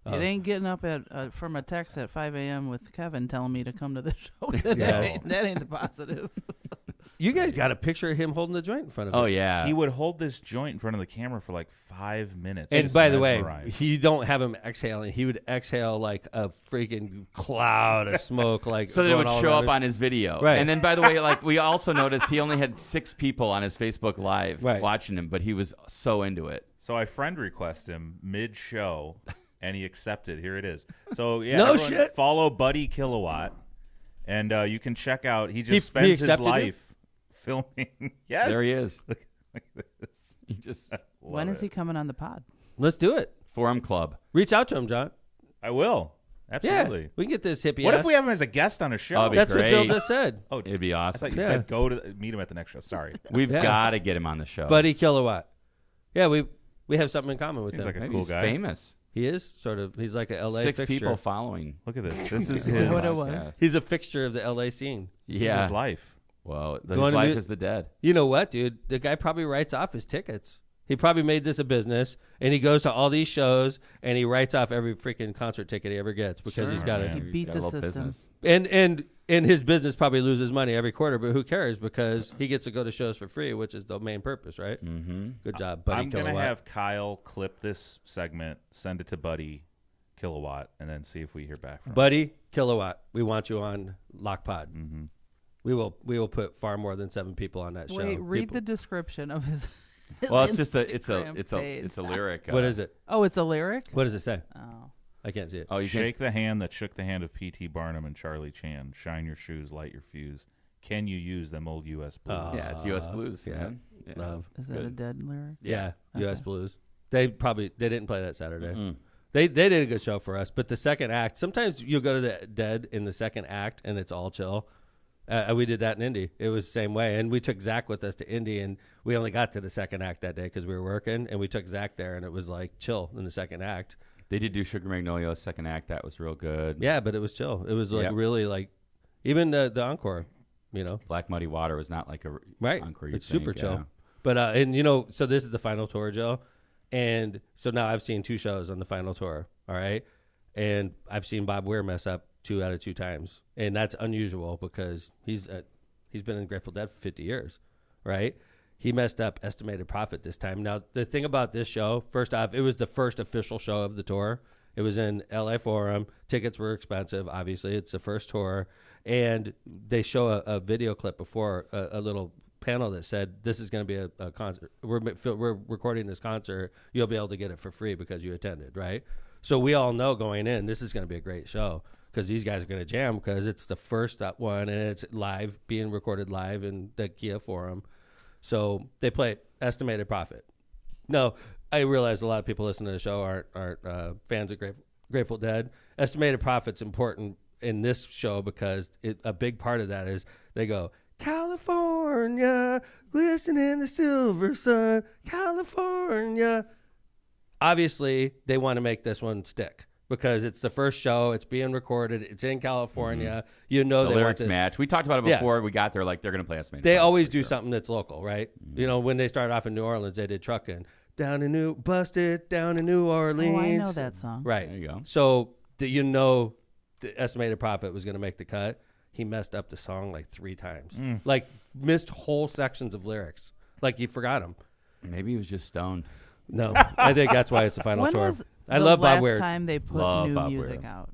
Speaker 3: It ain't getting up at from a text at 5 a.m. with Kevin telling me to come to the show today. That ain't the positive.
Speaker 1: You guys got a picture of him holding the joint in front of
Speaker 2: Oh
Speaker 1: it.
Speaker 2: yeah.
Speaker 4: He would hold this joint in front of the camera for like 5 minutes.
Speaker 1: And
Speaker 4: just
Speaker 1: by the way,
Speaker 4: mesmerized.
Speaker 1: you don't have him exhaling. He would exhale like a freaking cloud of smoke, like
Speaker 2: so that it
Speaker 1: going
Speaker 2: would
Speaker 1: all
Speaker 2: show
Speaker 1: around
Speaker 2: up
Speaker 1: it.
Speaker 2: on his video.
Speaker 1: Right.
Speaker 2: And then, by the way, like we also noticed he only had 6 people on his Facebook Live
Speaker 1: Right.
Speaker 2: watching him, but he was so into it.
Speaker 4: So I friend request him mid-show, and he accepted. Here it is. So yeah,
Speaker 1: No
Speaker 4: everyone
Speaker 1: shit.
Speaker 4: follow Buddy Kilowatt, and you can check out. He just
Speaker 1: He
Speaker 4: spends his
Speaker 1: accepted it?
Speaker 4: life filming. Yes,
Speaker 2: There he is.
Speaker 4: Look at this.
Speaker 2: He just
Speaker 3: When
Speaker 4: Love
Speaker 3: is he
Speaker 4: it.
Speaker 3: coming on the pod?
Speaker 1: Let's do it.
Speaker 2: Forum Club.
Speaker 1: Reach out to him, John.
Speaker 4: I will absolutely.
Speaker 1: Yeah, we can get this hippie.
Speaker 4: What
Speaker 1: ass.
Speaker 4: if we have him as a guest on a show?
Speaker 2: That'd be
Speaker 1: That's what Jill
Speaker 2: great.
Speaker 1: just said.
Speaker 4: Oh,
Speaker 2: It'd be
Speaker 4: I
Speaker 2: awesome.
Speaker 4: thought you
Speaker 1: Yeah.
Speaker 4: said go to meet him at the next show. Sorry,
Speaker 2: We've
Speaker 1: Yeah.
Speaker 2: got to get him on the show.
Speaker 1: Buddy Kilowatt. Yeah, we have something in common with
Speaker 4: seems
Speaker 1: him.
Speaker 4: like a
Speaker 2: Maybe
Speaker 4: cool
Speaker 2: he's
Speaker 4: guy.
Speaker 2: famous.
Speaker 1: He is sort of. He's like a LA
Speaker 2: 6
Speaker 1: fixture.
Speaker 2: people following.
Speaker 4: Look at this. This is
Speaker 3: Is
Speaker 4: his.
Speaker 3: that what it was?
Speaker 2: Yeah.
Speaker 1: He's a fixture of the LA scene.
Speaker 4: This is
Speaker 2: Yeah.
Speaker 4: his life.
Speaker 2: Well, his
Speaker 1: Going to
Speaker 2: life
Speaker 1: meet-
Speaker 2: is the dead.
Speaker 1: You know what, dude? The guy probably writes off his tickets. He probably made this a business, and he goes to all these shows, and he writes off every freaking concert ticket he ever gets because he's got
Speaker 4: man.
Speaker 1: it.
Speaker 3: He beat
Speaker 2: got
Speaker 3: the
Speaker 2: a little
Speaker 3: system.
Speaker 2: business.
Speaker 1: And his business probably loses money every quarter, but who cares? Because he gets to go to shows for free, which is the main purpose, right?
Speaker 2: Mm-hmm.
Speaker 1: Good job, Buddy
Speaker 4: I'm
Speaker 1: Kilowatt.
Speaker 4: gonna have Kyle clip this segment, send it to Buddy Kilowatt, and then see if we hear back from him.
Speaker 1: Buddy Kilowatt, we want you on Lockpod.
Speaker 4: Mm-hmm.
Speaker 1: We will put far more than 7 people on that show.
Speaker 3: Wait, read
Speaker 1: People-
Speaker 3: the description of his.
Speaker 2: Well, it's just it's
Speaker 3: Instagram
Speaker 2: a lyric.
Speaker 1: What is it?
Speaker 3: Oh, it's a lyric.
Speaker 1: What does it say?
Speaker 3: Oh,
Speaker 1: I can't see it.
Speaker 2: Oh, you can't.
Speaker 4: Shake the hand that shook the hand of P.T. Barnum and Charlie Chan. Shine your shoes, light your fuse. Can you use them old U.S. blues?
Speaker 1: Oh.
Speaker 2: Yeah, it's U.S. Blues.
Speaker 1: yeah.
Speaker 2: Man. Yeah.
Speaker 1: Love.
Speaker 3: is that a
Speaker 2: Good.
Speaker 3: dead lyric?
Speaker 1: Yeah,
Speaker 3: Okay.
Speaker 1: U.S. Blues. They didn't play that Saturday.
Speaker 2: Mm.
Speaker 1: They did a good show for us, but the second act. Sometimes you'll go to the Dead in the second act, and it's all chill. We did that in Indy. It was the same way, and we took Zach with us to Indy, and we only got to the second act that day because we were working, and we took Zach there, and it was like chill in the second act.
Speaker 2: They did do Sugar Magnolia second act. That was real good.
Speaker 1: Yeah, but it was chill. It was like
Speaker 2: Yep.
Speaker 1: really like even the encore, you know.
Speaker 2: Black Muddy Water was not like a
Speaker 1: Right.
Speaker 2: encore.
Speaker 1: It's
Speaker 2: you'd
Speaker 1: super
Speaker 2: think,
Speaker 1: chill.
Speaker 2: yeah.
Speaker 1: But and you know, so this is the final tour, Joe. And so now I've seen 2 shows on the final tour. All right. And I've seen Bob Weir mess up 2 out of 2 times, and that's unusual because he's been in Grateful Dead for 50 years, right? He messed up Estimated Profit this time. Now, the thing about this show, first off, it was the first official show of the tour. It was in LA Forum. Tickets were expensive, obviously. It's the first tour. And they show a video clip before, a little panel that said, this is going to be a concert. We're recording this concert. You'll be able to get it for free because you attended, right? So we all know going in, this is going to be a great show because these guys are going to jam because it's the first one and it's live, being recorded live in the Kia Forum. So they play Estimated Profit. No, I realize a lot of people listening to the show aren't fans of Grateful Dead. Estimated Profit's important in this show because a big part of that is they go, California, glistening in the silver sun, California. Obviously, they want to make this one stick because it's the first show. It's being recorded. It's in California. Mm-hmm. You know
Speaker 2: the
Speaker 1: they
Speaker 2: lyrics
Speaker 1: want this.
Speaker 2: match. We talked about it before we got there. Like they're going to play Estimated.
Speaker 1: They always do something that's local, right? Mm-hmm. You know, when they started off in New Orleans, they did Truckin'. Down in New Orleans.
Speaker 3: Oh, I know that song.
Speaker 1: Right.
Speaker 2: There you go.
Speaker 1: So the Estimated Profit was going to make the cut. He messed up the song like 3 times. Like missed whole sections of lyrics. Like he forgot them.
Speaker 2: Maybe he was just stoned.
Speaker 1: No, I think that's why it's the final tour.
Speaker 3: I
Speaker 1: love Bob Weir.
Speaker 3: Last time they put new music out,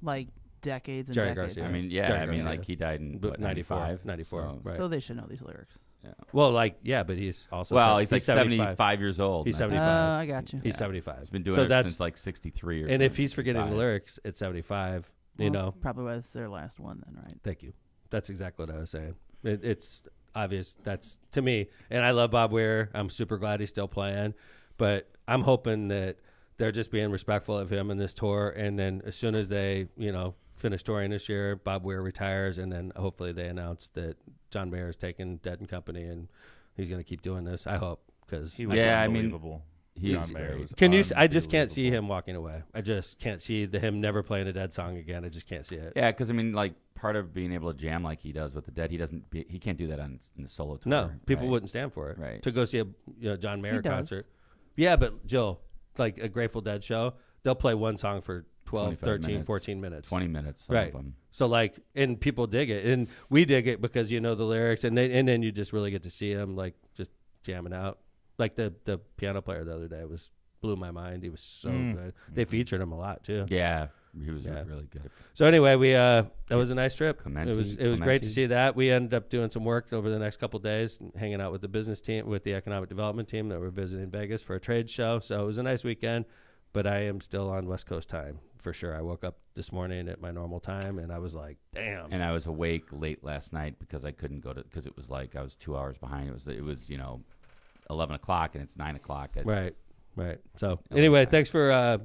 Speaker 3: like decades and
Speaker 1: Jerry
Speaker 3: decades.
Speaker 1: Garcia.
Speaker 2: I mean,
Speaker 1: Garcia.
Speaker 2: like he died in
Speaker 1: 94.
Speaker 2: So,
Speaker 1: Right.
Speaker 3: So they should know these lyrics.
Speaker 2: Yeah.
Speaker 1: Well, but he's also
Speaker 2: he's like 75 years old.
Speaker 1: He's 75.
Speaker 3: I got you.
Speaker 1: He's 75.
Speaker 2: He's been doing it since like 63 or something.
Speaker 1: And if he's forgetting the lyrics at 75,
Speaker 3: probably was their last one then, right?
Speaker 1: Thank you. That's exactly what I was saying. It's obvious. That's to me. And I love Bob Weir. I'm super glad he's still playing. But I'm hoping that they're just being respectful of him in this tour. And then as soon as they, finish touring this year, Bob Weir retires. And then hopefully they announce that John Mayer is taking Dead and Company and he's going to keep doing this. I hope. Because
Speaker 4: he was unbelievable. John Mayer was
Speaker 1: I just can't see him walking away. I just can't see him never playing a Dead song again. I just can't see it.
Speaker 2: Yeah, because part of being able to jam like he does with the Dead, he can't do that in the solo tour.
Speaker 1: No, people wouldn't stand for it.
Speaker 2: Right.
Speaker 1: To go see a John Mayer concert. Yeah, but Jill, like a Grateful Dead show, they'll play one song for 12, 13,
Speaker 2: minutes,
Speaker 1: 14 minutes.
Speaker 2: 20 minutes.
Speaker 1: Right. So and people dig it. And we dig it because you know the lyrics and then you just really get to see them just jamming out. Like the piano player the other day blew my mind. He was so good. They featured him a lot too.
Speaker 2: Yeah. He was really good.
Speaker 1: So anyway, that was a nice trip.
Speaker 2: Clementi,
Speaker 1: it was great to see that. We ended up doing some work over the next couple of days, hanging out with the business team, with the economic development team that were visiting Vegas for a trade show. So it was a nice weekend, but I am still on West Coast time for sure. I woke up this morning at my normal time and I was like, damn.
Speaker 2: And I was awake late last night because I couldn't go because it was like I was 2 hours behind. It was 11 o'clock and it's 9 o'clock.
Speaker 1: Right. So anyway, thanks for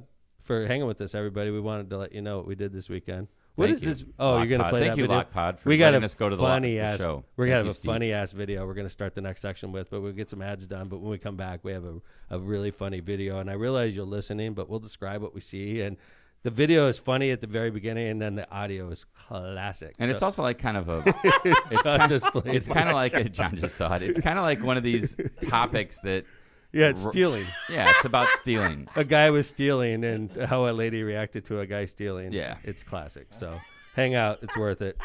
Speaker 1: hanging with us, everybody. We wanted to let you know what we did this weekend. What is this? Oh, you're going to play that video?
Speaker 2: Thank you, Lockpod, for letting us go to the show.
Speaker 1: We're going to have a funny-ass video we're going to start the next section with, but we'll get some ads done. But when we come back, we have a really funny video. And I realize you're listening, but we'll describe what we see. And the video is funny at the very beginning, and then the audio is classic.
Speaker 2: And it's also like kind of a...
Speaker 1: it's
Speaker 2: kind of like... John just saw it. It's kind of like one of these topics that...
Speaker 1: Yeah, it's stealing.
Speaker 2: Yeah, it's about stealing.
Speaker 1: A guy was stealing and how a lady reacted to a guy stealing.
Speaker 2: Yeah.
Speaker 1: It's classic. So hang out. It's worth it.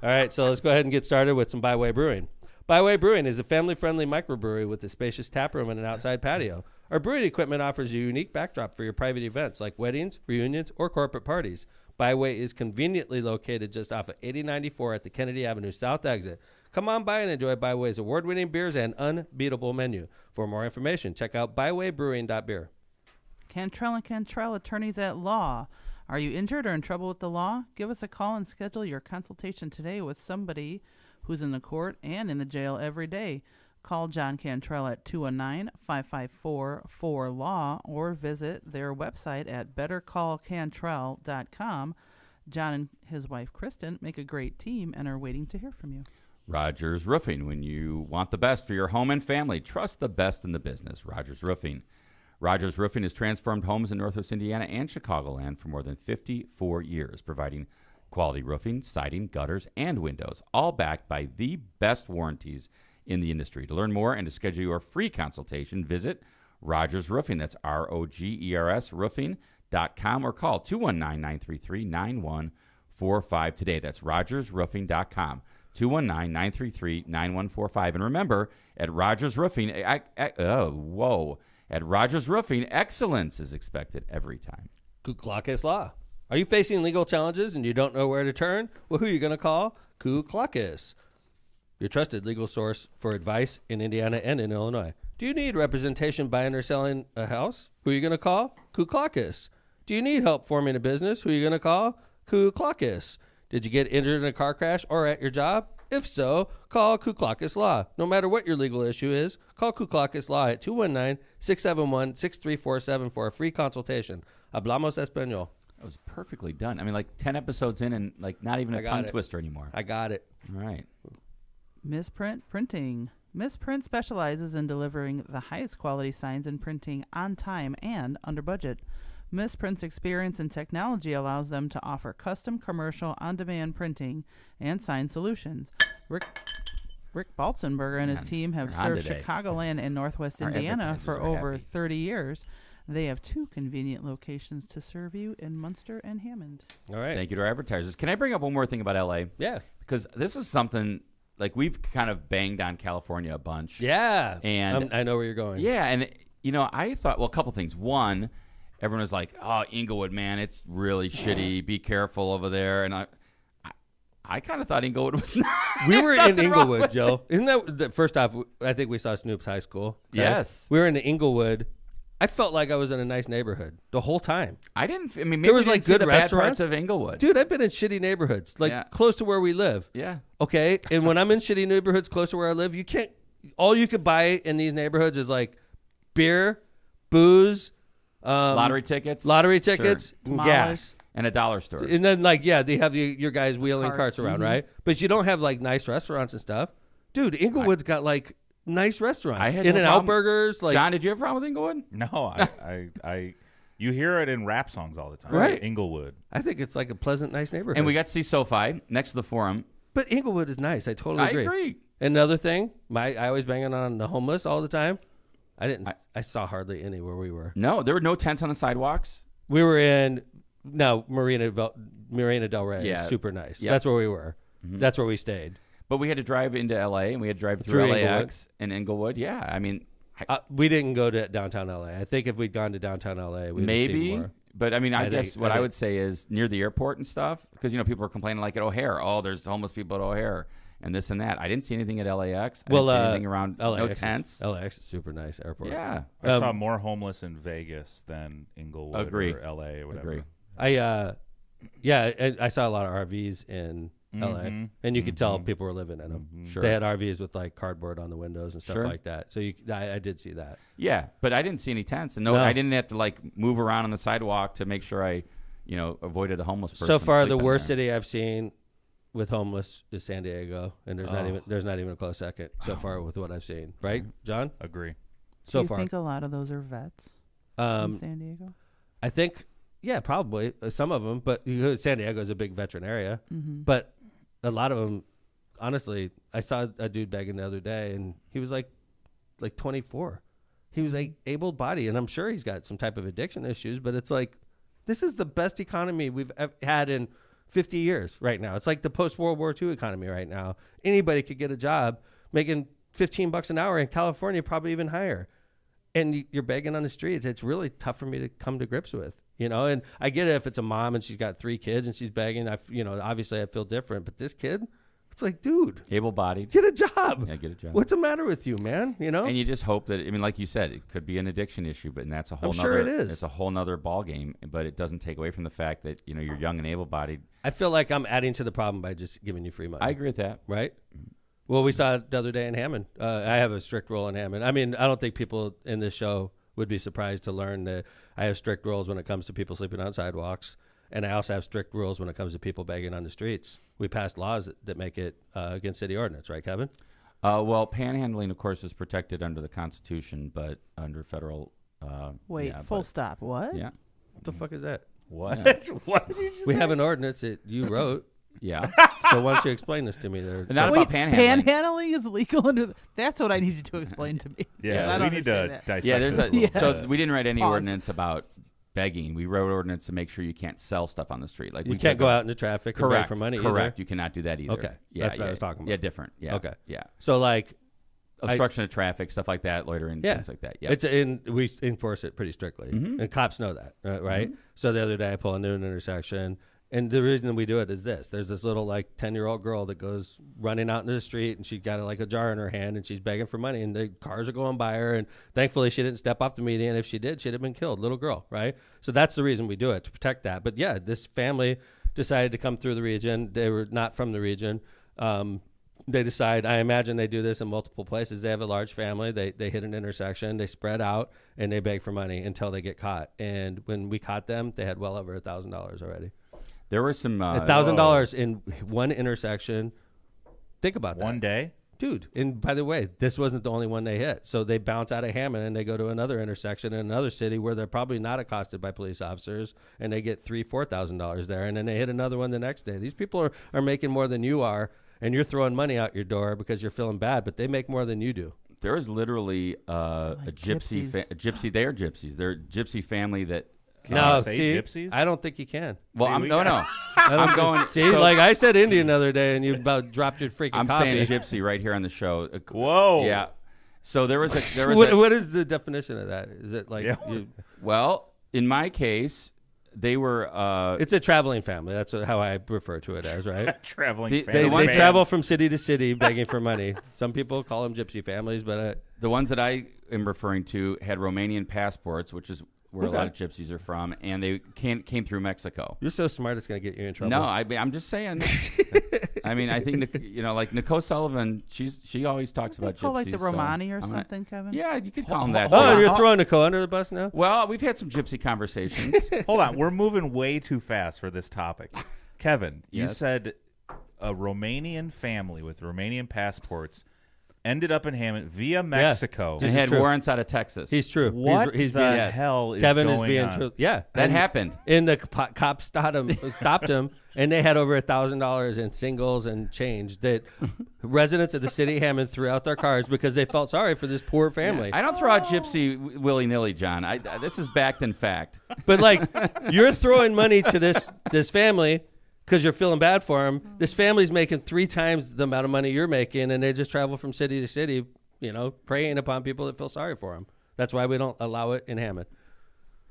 Speaker 1: All right, so let's go ahead and get started with some Byway Brewing. Byway Brewing is a family-friendly microbrewery with a spacious tap room and an outside patio. Our brewing equipment offers a unique backdrop for your private events like weddings, reunions, or corporate parties. Byway is conveniently located just off of 8094 at the Kennedy Avenue South exit. Come on by and enjoy Byway's award-winning beers and unbeatable menu. For more information, check out bywaybrewing.beer.
Speaker 3: Cantrell and Cantrell, attorneys at law. Are you injured or in trouble with the law? Give us a call and schedule your consultation today with somebody who's in the court and in the jail every day. Call John Cantrell at 219-554-4LAW or visit their website at bettercallcantrell.com. John and his wife, Kristen, make a great team and are waiting to hear from you.
Speaker 2: Rogers Roofing. When you want the best for your home and family, trust the best in the business. Rogers Roofing. Rogers Roofing has transformed homes in Northwest Indiana and Chicagoland for more than 54 years, providing quality roofing, siding, gutters, and windows, all backed by the best warranties in the industry. To learn more and to schedule your free consultation, visit Rogers Roofing. That's ROGERS Roofing.com. rogersroofing.com or call 219-933-9145 today. That's rogersroofing.com. 219-933-9145. And remember, at Rogers Roofing, at Rogers Roofing, excellence is expected every time.
Speaker 1: Kuklakis Law. Are you facing legal challenges and you don't know where to turn? Well, who are you going to call? Kuklakis, your trusted legal source for advice in Indiana and in Illinois. Do you need representation buying or selling a house? Who are you going to call? Kuklakis. Do you need help forming a business? Who are you going to call? Kuklakis. Did you get injured in a car crash or at your job? If so, call Kuklakis Law. No matter what your legal issue is, call Kuklakis Law at 219-671-6347 for a free consultation. Hablamos Español.
Speaker 2: That was perfectly done. I mean, like 10 episodes in and like not even a tongue twister anymore.
Speaker 1: I got it.
Speaker 2: All right.
Speaker 3: Misprint Printing. Misprint specializes in delivering the highest quality signs and printing on time and under budget. Misprint's experience in technology allows them to offer custom commercial on-demand printing and sign solutions. Rick Balzenberger and his team have served Chicagoland and Northwest Indiana for over 30 years. They have 2 convenient locations to serve you in Munster and Hammond.
Speaker 1: All right.
Speaker 2: Thank you to our advertisers. Can I bring up one more thing about LA?
Speaker 1: Yeah.
Speaker 2: Because this is something, like, we've kind of banged on California a bunch.
Speaker 1: Yeah.
Speaker 2: And
Speaker 1: I know where you're going.
Speaker 2: Yeah. And, you know, I thought, well, a couple things. One, everyone was like, oh, Inglewood, man, it's really shitty. Be careful over there. And I kind of thought Inglewood was not.
Speaker 1: We were in Inglewood, Joe. Isn't that first off, I think we saw Snoop's high school. Okay?
Speaker 2: Yes.
Speaker 1: We were in Inglewood. I felt like I was in a nice neighborhood the whole time.
Speaker 2: I mean, maybe
Speaker 1: there was like good
Speaker 2: the bad
Speaker 1: restaurants
Speaker 2: parts of Inglewood.
Speaker 1: Dude, I've been in shitty neighborhoods, like close to where we live.
Speaker 2: Yeah.
Speaker 1: Okay. And when I'm in shitty neighborhoods close to where I live, all you could buy in these neighborhoods is like beer, booze,
Speaker 2: lottery tickets,
Speaker 1: and gas.
Speaker 2: And a dollar store.
Speaker 1: And then they have your guys wheeling carts around, right? But you don't have like nice restaurants and stuff. Dude, Inglewood's got like nice restaurants.
Speaker 2: I had
Speaker 1: In-N-Out burgers. Like,
Speaker 2: John, did you have a problem with Inglewood?
Speaker 4: No, I you hear it in rap songs all the time.
Speaker 1: Right.
Speaker 4: Inglewood.
Speaker 1: I think it's like a pleasant, nice neighborhood.
Speaker 2: And we got to see SoFi next to the Forum.
Speaker 1: But Inglewood is nice. I totally agree.
Speaker 2: I agree.
Speaker 1: Another thing, I always banging on the homeless all the time. I saw hardly any where we were.
Speaker 2: No, there were no tents on the sidewalks.
Speaker 1: We were in Marina Del Rey. Yeah, super nice. Yep. That's where we were. Mm-hmm. That's where we stayed.
Speaker 2: But we had to drive into L.A. and we had to drive through LAX and Inglewood. Yeah, I mean,
Speaker 1: we didn't go to downtown L.A. I think if we'd gone to downtown L.A., we'd
Speaker 2: maybe.
Speaker 1: Have seen more.
Speaker 2: But I mean, I guess what I would say is near the airport and stuff, because people are complaining like at O'Hare. Oh, there's homeless people at O'Hare and this and that. I didn't see anything at LAX. I didn't see anything around.
Speaker 1: LAX
Speaker 2: no tents.
Speaker 1: LAX is super nice airport.
Speaker 2: Yeah,
Speaker 4: I saw more homeless in Vegas than Inglewood or L.A. or whatever.
Speaker 2: Agree.
Speaker 1: I saw a lot of RVs in LA, and you could tell people were living in them.
Speaker 2: Sure.
Speaker 1: They had RVs with like cardboard on the windows and stuff like that. So I did see that.
Speaker 2: Yeah, but I didn't see any tents, and I didn't have to like move around on the sidewalk to make sure I, avoided the homeless person.
Speaker 1: So far, the worst city I've seen with homeless is San Diego, and there's not even a close second so far with what I've seen. Right, John?
Speaker 4: Agree.
Speaker 3: So far, do you think a lot of those are vets in San Diego?
Speaker 1: I think. Yeah, probably some of them, but San Diego is a big veteran area.
Speaker 3: Mm-hmm.
Speaker 1: But a lot of them, honestly, I saw a dude begging the other day, and he was like 24. He was like able-bodied, and I'm sure he's got some type of addiction issues. But it's like, this is the best economy we've had in 50 years right now. It's like the post-World War II economy right now. Anybody could get a job making $15 an hour in California, probably even higher. And you're begging on the streets. It's really tough for me to come to grips with. And I get it if it's a mom and she's got 3 kids and she's begging. Obviously I feel different. But this kid, it's like, dude,
Speaker 2: able-bodied,
Speaker 1: get a job.
Speaker 2: Yeah, get a job.
Speaker 1: What's the matter with you, man?
Speaker 2: And you just hope that. I mean, like you said, it could be an addiction issue, but that's a whole.
Speaker 1: Sure it is.
Speaker 2: It's a whole nother ball game. But it doesn't take away from the fact that you're young and able-bodied.
Speaker 1: I feel like I'm adding to the problem by just giving you free money.
Speaker 2: I agree with that.
Speaker 1: Right. Well, we saw it the other day in Hammond. I have a strict rule in Hammond. I mean, I don't think people in this show would be surprised to learn that I have strict rules when it comes to people sleeping on sidewalks, and I also have strict rules when it comes to people begging on the streets. We passed laws that make it against city ordinance, right, Kevin?
Speaker 2: Well, panhandling, of course, is protected under the Constitution, but under federal.
Speaker 3: Full stop. What?
Speaker 2: Yeah.
Speaker 1: What the fuck is that?
Speaker 4: What?
Speaker 2: Yeah.
Speaker 4: What did you just say?
Speaker 1: We have an ordinance that you wrote.
Speaker 2: Yeah.
Speaker 1: So why don't you explain this to me?
Speaker 2: Not about panhandling.
Speaker 3: Panhandling is legal under. That's what I need you to explain to me.
Speaker 4: Yeah, we need to dissect.
Speaker 2: Yeah,
Speaker 4: this a little
Speaker 2: so
Speaker 4: bit.
Speaker 2: we didn't write any ordinance about begging. We wrote ordinance to make sure you can't sell stuff on the street. Like
Speaker 1: you can't go out into traffic and beg for money
Speaker 2: Correct.
Speaker 1: either?
Speaker 2: You cannot do that either.
Speaker 1: Okay.
Speaker 2: Yeah,
Speaker 1: That's what I was talking about.
Speaker 2: Yeah, different. Yeah.
Speaker 1: Okay.
Speaker 2: Yeah.
Speaker 1: So like
Speaker 2: obstruction of traffic, stuff like that, loitering, things like that. Yeah.
Speaker 1: We enforce it pretty strictly.
Speaker 2: Mm-hmm.
Speaker 1: And cops know that, right?
Speaker 2: Mm-hmm.
Speaker 1: So the other day I pull into an intersection, and the reason we do it is this. There's this little 10-year-old girl that goes running out into the street, and she's got a jar in her hand, and she's begging for money, and the cars are going by her, and thankfully she didn't step off the median. If she did, she'd have been killed. Little girl, right? So that's the reason we do it, to protect that. But yeah, this family decided to come through the region. They were not from the region. They decide, I imagine they do this in multiple places. They have a large family. They hit an intersection. They spread out, and they beg for money until they get caught. And when we caught them, they had well over $1,000 already.
Speaker 2: There were some
Speaker 1: $1,000 in one intersection. Think about that.
Speaker 4: One day?
Speaker 1: Dude, and by the way, this wasn't the only one they hit. So they bounce out of Hammond and they go to another intersection in another city where they're probably not accosted by police officers, and they get $3,000-$4,000 there, and then they hit another one the next day. These people are making more than you are, and you're throwing money out your door because you're feeling bad, but they make more than you do.
Speaker 2: There is literally a gypsy. They are gypsies. They're a gypsy family that.
Speaker 4: Can you say gypsies?
Speaker 1: I don't think you can.
Speaker 2: Well,
Speaker 4: See,
Speaker 2: no. I'm going.
Speaker 1: See, I said Indian the other day, and you about dropped your freaking coffee.
Speaker 2: I'm saying gypsy right here on the show.
Speaker 4: Whoa.
Speaker 2: Yeah. So there was
Speaker 1: what is the definition of that? Is it
Speaker 2: Well, in my case, they were.
Speaker 1: It's a traveling family. That's how I refer to it as, right?
Speaker 4: Traveling family.
Speaker 1: They travel from city to city begging for money. Some people call them gypsy families, but
Speaker 2: the ones that I am referring to had Romanian passports, which is where a lot of gypsies are from, and they came through Mexico.
Speaker 1: You're so smart, it's going to get you in trouble.
Speaker 2: No, I'm just saying. I mean, I think like Nicole Sullivan, she always talks about gypsies.
Speaker 3: Call like the Romani or something, Kevin.
Speaker 2: Yeah, you could call them that.
Speaker 1: Oh, you're throwing Nicole under the bus now?
Speaker 2: Well, we've had some gypsy conversations.
Speaker 4: Hold on, we're moving way too fast for this topic. Kevin, you
Speaker 2: Yes.
Speaker 4: said a Romanian family with Romanian passports ended up in Hammond via Mexico.
Speaker 2: And had warrants out of Texas.
Speaker 1: He's true.
Speaker 4: What
Speaker 1: he's
Speaker 4: the hell is
Speaker 1: Kevin
Speaker 4: going
Speaker 1: is being
Speaker 4: on?
Speaker 1: true. Yeah,
Speaker 2: that happened.
Speaker 1: And the cops stopped him, and they had over $1,000 in singles and change that residents of the city of Hammond threw out their cars because they felt sorry for this poor family.
Speaker 2: I don't throw out gypsy willy-nilly, John. This is backed in fact.
Speaker 1: But you're throwing money to this family because you're feeling bad for them. This family's making 3 times the amount of money you're making, and they just travel from city to city, preying upon people that feel sorry for them. That's why we don't allow it in Hammond.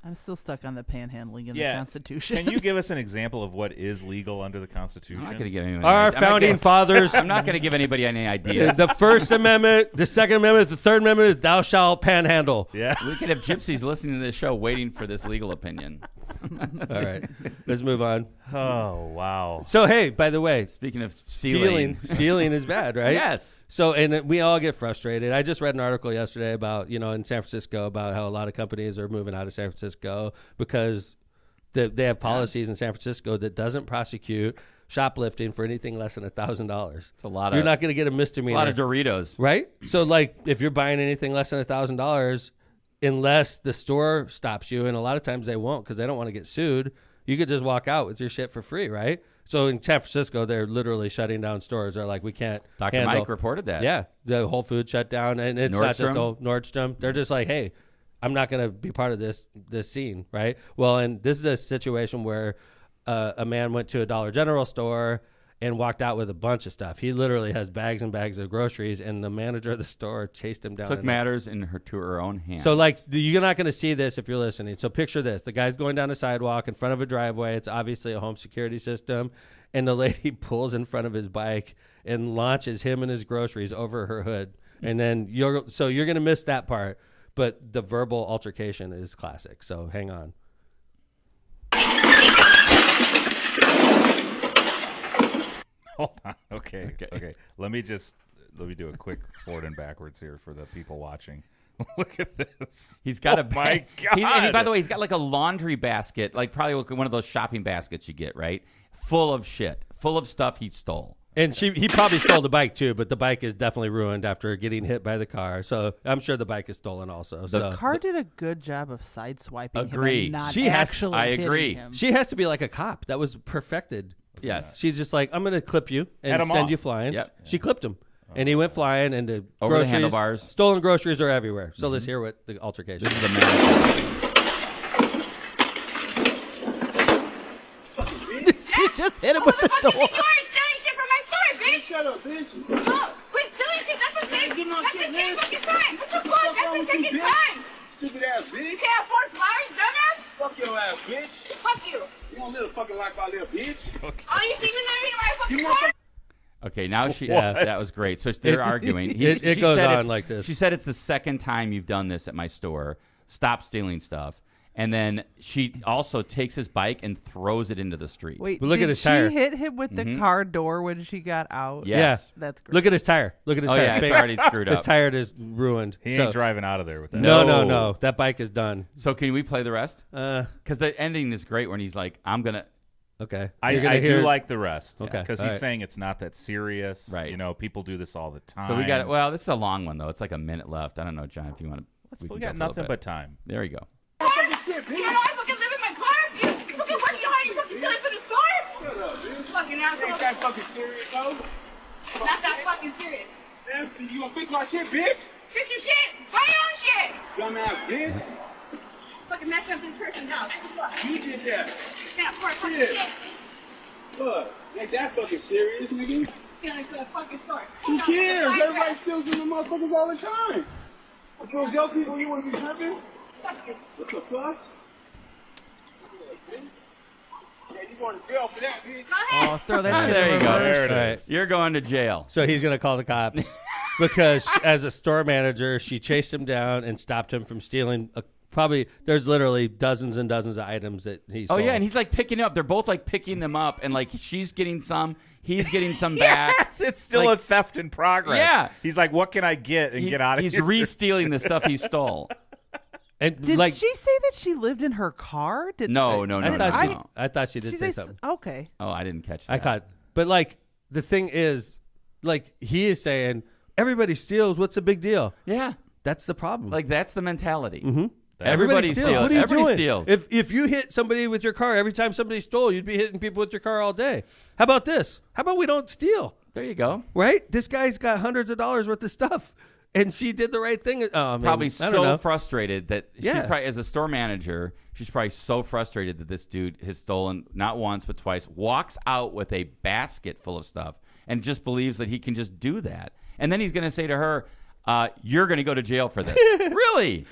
Speaker 3: I'm still stuck on the panhandling in the
Speaker 4: Yeah.
Speaker 3: Constitution.
Speaker 4: Can you give us an example of what is legal under the Constitution?
Speaker 2: I'm not going to give anyone.
Speaker 1: Our founding fathers.
Speaker 2: I'm not going to give anybody any ideas.
Speaker 1: The First Amendment, the Second Amendment, the Third Amendment is thou shalt panhandle.
Speaker 4: Yeah.
Speaker 2: We could have gypsies listening to this show waiting for this legal opinion.
Speaker 1: All right. Let's move on.
Speaker 4: Oh, wow.
Speaker 1: So, hey, by the way,
Speaker 2: Speaking of
Speaker 1: stealing is bad, right?
Speaker 2: Yes.
Speaker 1: So, and we all get frustrated. I just read an article yesterday about, in San Francisco about how a lot of companies are moving out of San Francisco because they have policies in San Francisco that doesn't prosecute shoplifting for anything less than $1,000.
Speaker 2: It's a lot.
Speaker 1: You're not going to get a misdemeanor.
Speaker 2: It's a lot of Doritos,
Speaker 1: right? So, if you're buying anything less than $1,000, unless the store stops you, and a lot of times they won't because they don't want to get sued, you could just walk out with your shit for free, right? So in San Francisco, they're literally shutting down stores. They're like, we can't
Speaker 2: Dr. Mike reported that.
Speaker 1: Yeah, the Whole Foods shut down, and it's not just Nordstrom. They're just like, hey, I'm not going to be part of this scene, right? Well, and this is a situation where a man went to a Dollar General store and walked out with a bunch of stuff. He literally has bags and bags of groceries, and the manager of the store chased him down.
Speaker 2: Took matters to her own hands.
Speaker 1: So, you're not going to see this if you're listening. So picture this. The guy's going down a sidewalk in front of a driveway. It's obviously a home security system, and the lady pulls in front of his bike and launches him and his groceries over her hood. And then you're going to miss that part, but the verbal altercation is classic. So hang on.
Speaker 4: Hold on. Okay. Let me do a quick forward and backwards here for the people watching. Look at this.
Speaker 2: He's got
Speaker 4: my God.
Speaker 2: By the way, he's got like a laundry basket, like probably one of those shopping baskets you get, right? Full of shit, full of stuff he stole.
Speaker 1: And he probably stole the bike too, but the bike is definitely ruined after getting hit by the car. So I'm sure the bike is stolen also.
Speaker 3: The car did a good job of sideswiping
Speaker 2: Agree.
Speaker 3: him and not
Speaker 1: She has-
Speaker 3: actually
Speaker 2: I
Speaker 3: hitting
Speaker 2: agree.
Speaker 3: him.
Speaker 1: She has to be like a cop. That was perfected.
Speaker 2: Yes.
Speaker 1: She's just like, I'm going to clip you
Speaker 4: Head
Speaker 1: and
Speaker 4: him
Speaker 1: send
Speaker 4: off.
Speaker 1: you flying.
Speaker 2: Yep.
Speaker 1: She clipped him. And he went flying, and the
Speaker 2: Over the
Speaker 1: groceries,
Speaker 2: handlebars.
Speaker 1: Stolen groceries are everywhere. So let's hear what the altercation
Speaker 2: This
Speaker 1: is.
Speaker 2: is the man.
Speaker 3: just hit him with the door.
Speaker 5: You're stealing shit from my store, bitch.
Speaker 6: Shut up, bitch.
Speaker 5: Oh, quit stealing shit. That's the same.
Speaker 6: Get my
Speaker 5: That's
Speaker 6: shit,
Speaker 5: the same
Speaker 6: man.
Speaker 5: fucking time. What the fuck? That's the second time.
Speaker 6: Stupid ass
Speaker 5: You
Speaker 6: bitch.
Speaker 5: can't afford flowers, dumbass.
Speaker 6: Fuck your ass, bitch.
Speaker 5: Fuck you.
Speaker 6: You don't live a fucking life out there, bitch.
Speaker 5: Oh, you see me living in my fucking
Speaker 6: You
Speaker 5: car?
Speaker 6: motherfucker.
Speaker 2: Okay, now
Speaker 1: What?
Speaker 2: that was great. So they're arguing.
Speaker 1: It
Speaker 2: She
Speaker 1: goes
Speaker 2: said
Speaker 1: on
Speaker 2: it's-
Speaker 1: like this.
Speaker 2: She said it's the second time you've done this at my store. Stop stealing stuff. And then she also takes his bike and throws it into the street.
Speaker 3: Wait,
Speaker 1: But look at
Speaker 3: did
Speaker 1: his
Speaker 3: she
Speaker 1: tire.
Speaker 3: hit him with the car door when she got out?
Speaker 2: Yes.
Speaker 3: That's great.
Speaker 1: Look at his tire. Look at his
Speaker 2: Oh
Speaker 1: tire.
Speaker 2: yeah, it's
Speaker 1: Big-
Speaker 2: already screwed
Speaker 1: His
Speaker 2: up.
Speaker 1: tire is ruined.
Speaker 4: He
Speaker 1: So-
Speaker 4: ain't driving out of there with that.
Speaker 1: No. That bike is done.
Speaker 2: So can we play the rest?
Speaker 1: Uh,
Speaker 2: Because the ending is great when he's like, "I'm gonna."
Speaker 1: okay.
Speaker 4: I
Speaker 1: You're gonna
Speaker 4: do
Speaker 1: hear-
Speaker 4: like the rest.
Speaker 1: Okay.
Speaker 4: Because
Speaker 1: All
Speaker 4: he's
Speaker 1: right.
Speaker 4: saying it's not that serious.
Speaker 2: Right.
Speaker 4: You know, people do this all the time.
Speaker 2: So we got it. Well, this is a long one though. It's like a minute left. I don't know, John, if you want to.
Speaker 4: We got nothing but time.
Speaker 2: There you go.
Speaker 6: Fucking shit,
Speaker 5: You
Speaker 6: bitch.
Speaker 5: know I fucking live in my car? You fucking working hard, you fucking stealing for the store?
Speaker 6: Shut up, bitch.
Speaker 5: Fucking
Speaker 6: Ain't
Speaker 5: asshole.
Speaker 6: that fucking serious, though?
Speaker 5: Not that fucking serious.
Speaker 6: Man, you gonna fix my shit, bitch?
Speaker 5: Fix your shit. Buy your own shit.
Speaker 6: Dumbass bitch.
Speaker 5: Fucking messing up this person's house. What the fuck?
Speaker 6: You did that.
Speaker 5: You can't afford fucking
Speaker 6: Shit.
Speaker 5: shit.
Speaker 6: Look, ain't that fucking serious, nigga?
Speaker 5: Stealing for a fucking store.
Speaker 6: Who cares? Everybody steals from the motherfuckers all the time. If it was your people, you wouldn't be tripping.
Speaker 5: Fuck you.
Speaker 6: What the fuck? Yeah, you going to jail for that, bitch.
Speaker 5: Go ahead.
Speaker 3: Oh, throw that shit
Speaker 2: There
Speaker 3: in
Speaker 2: you go.
Speaker 3: reverse.
Speaker 4: There it
Speaker 1: Right.
Speaker 4: is.
Speaker 2: You're going to jail.
Speaker 1: So he's going to call the cops because as a store manager, she chased him down and stopped him from stealing. Probably there's literally dozens and dozens of items that he
Speaker 2: Oh
Speaker 1: sold.
Speaker 2: yeah, and he's like picking up. They're both like picking them up, and like she's getting some, he's getting some back.
Speaker 4: Yes, it's still
Speaker 2: Like-
Speaker 4: a theft in progress.
Speaker 2: Yeah.
Speaker 4: He's like, what can I get and get out of
Speaker 2: He's
Speaker 4: here?
Speaker 2: re-stealing the stuff he stole.
Speaker 1: And
Speaker 3: Did
Speaker 1: like,
Speaker 3: she say that she lived in her car? Did
Speaker 2: No.
Speaker 1: I thought she did
Speaker 3: She
Speaker 1: say
Speaker 3: says
Speaker 1: something.
Speaker 3: okay.
Speaker 2: Oh, I didn't catch that.
Speaker 1: I caught, but like the thing is, like he is saying everybody steals. What's the big deal?
Speaker 2: Yeah,
Speaker 1: That's the problem.
Speaker 2: like that's the mentality.
Speaker 1: Mm-hmm.
Speaker 2: Everybody steals.
Speaker 1: What are you
Speaker 2: Everybody
Speaker 1: doing?
Speaker 2: steals.
Speaker 1: If you hit somebody with your car every time somebody stole, you'd be hitting people with your car all day. How about this? How about we don't steal?
Speaker 2: There you go.
Speaker 1: Right? This guy's got hundreds of dollars worth of stuff, and she did the right thing. Oh, man,
Speaker 2: Probably
Speaker 1: I don't
Speaker 2: so
Speaker 1: know.
Speaker 2: frustrated that
Speaker 1: Yeah.
Speaker 2: she's probably, as a store manager, she's probably so frustrated that this dude has stolen not once but twice, walks out with a basket full of stuff, and just believes that he can just do that. And then he's going to say to her, "You're going to go to jail for this." Really?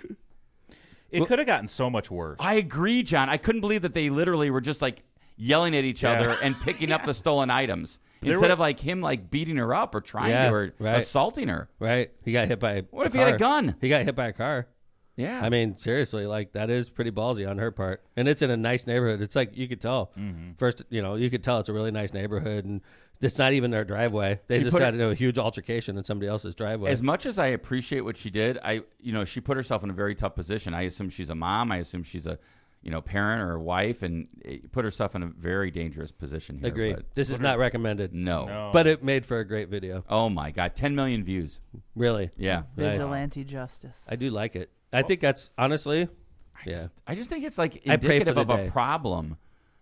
Speaker 4: It could have gotten so much worse.
Speaker 2: I agree, John. I couldn't believe that they literally were just like yelling at each other and picking up the stolen items instead of like him like beating her up or trying to or assaulting her.
Speaker 1: Right? He got hit by.
Speaker 2: What if he had a gun?
Speaker 1: He got hit by a car.
Speaker 2: Yeah.
Speaker 1: I mean, seriously, like that is pretty ballsy on her part, and it's in a nice neighborhood. It's like you could tell first, you could tell it's a really nice neighborhood, and it's not even their driveway. They
Speaker 2: She
Speaker 1: just
Speaker 2: put
Speaker 1: got into a huge altercation in somebody else's driveway.
Speaker 2: As much as I appreciate what she did, she put herself in a very tough position. I assume she's a mom. I assume she's a, parent or a wife, and put herself in a very dangerous position here.
Speaker 1: Agreed.
Speaker 2: But
Speaker 1: This is not recommended.
Speaker 2: no.
Speaker 1: But it made for a great video.
Speaker 2: Oh my God, 10 million views.
Speaker 1: Really.
Speaker 2: Yeah.
Speaker 1: Nice.
Speaker 3: Vigilante justice.
Speaker 1: I do like it. I think that's honestly,
Speaker 2: I just think it's like
Speaker 1: I pray for
Speaker 2: indicative
Speaker 1: the
Speaker 2: of
Speaker 1: day.
Speaker 2: a problem.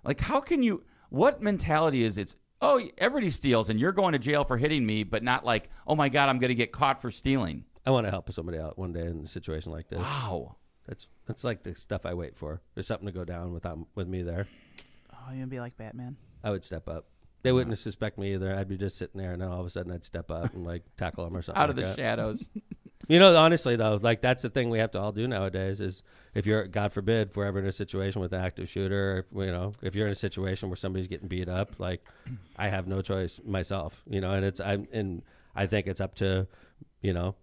Speaker 2: Like, how can you? What mentality is it's? Oh, everybody steals, and you're going to jail for hitting me, but not like, oh my God, I'm going to get caught for stealing.
Speaker 1: I want to help somebody out one day in a situation like this.
Speaker 2: Wow.
Speaker 1: That's like the stuff I wait for. There's something to go down with me there.
Speaker 3: Oh, you're gonna be like Batman.
Speaker 1: I would step up. They wouldn't suspect me either. I'd be just sitting there, and then all of a sudden I'd step up and like tackle them or something.
Speaker 2: Out of
Speaker 1: like
Speaker 2: the
Speaker 1: that.
Speaker 2: shadows.
Speaker 1: Honestly though, like that's the thing we have to all do nowadays is if you're, God forbid, if we're ever in a situation with an active shooter, if you're in a situation where somebody's getting beat up, like I have no choice myself, and I think it's up to,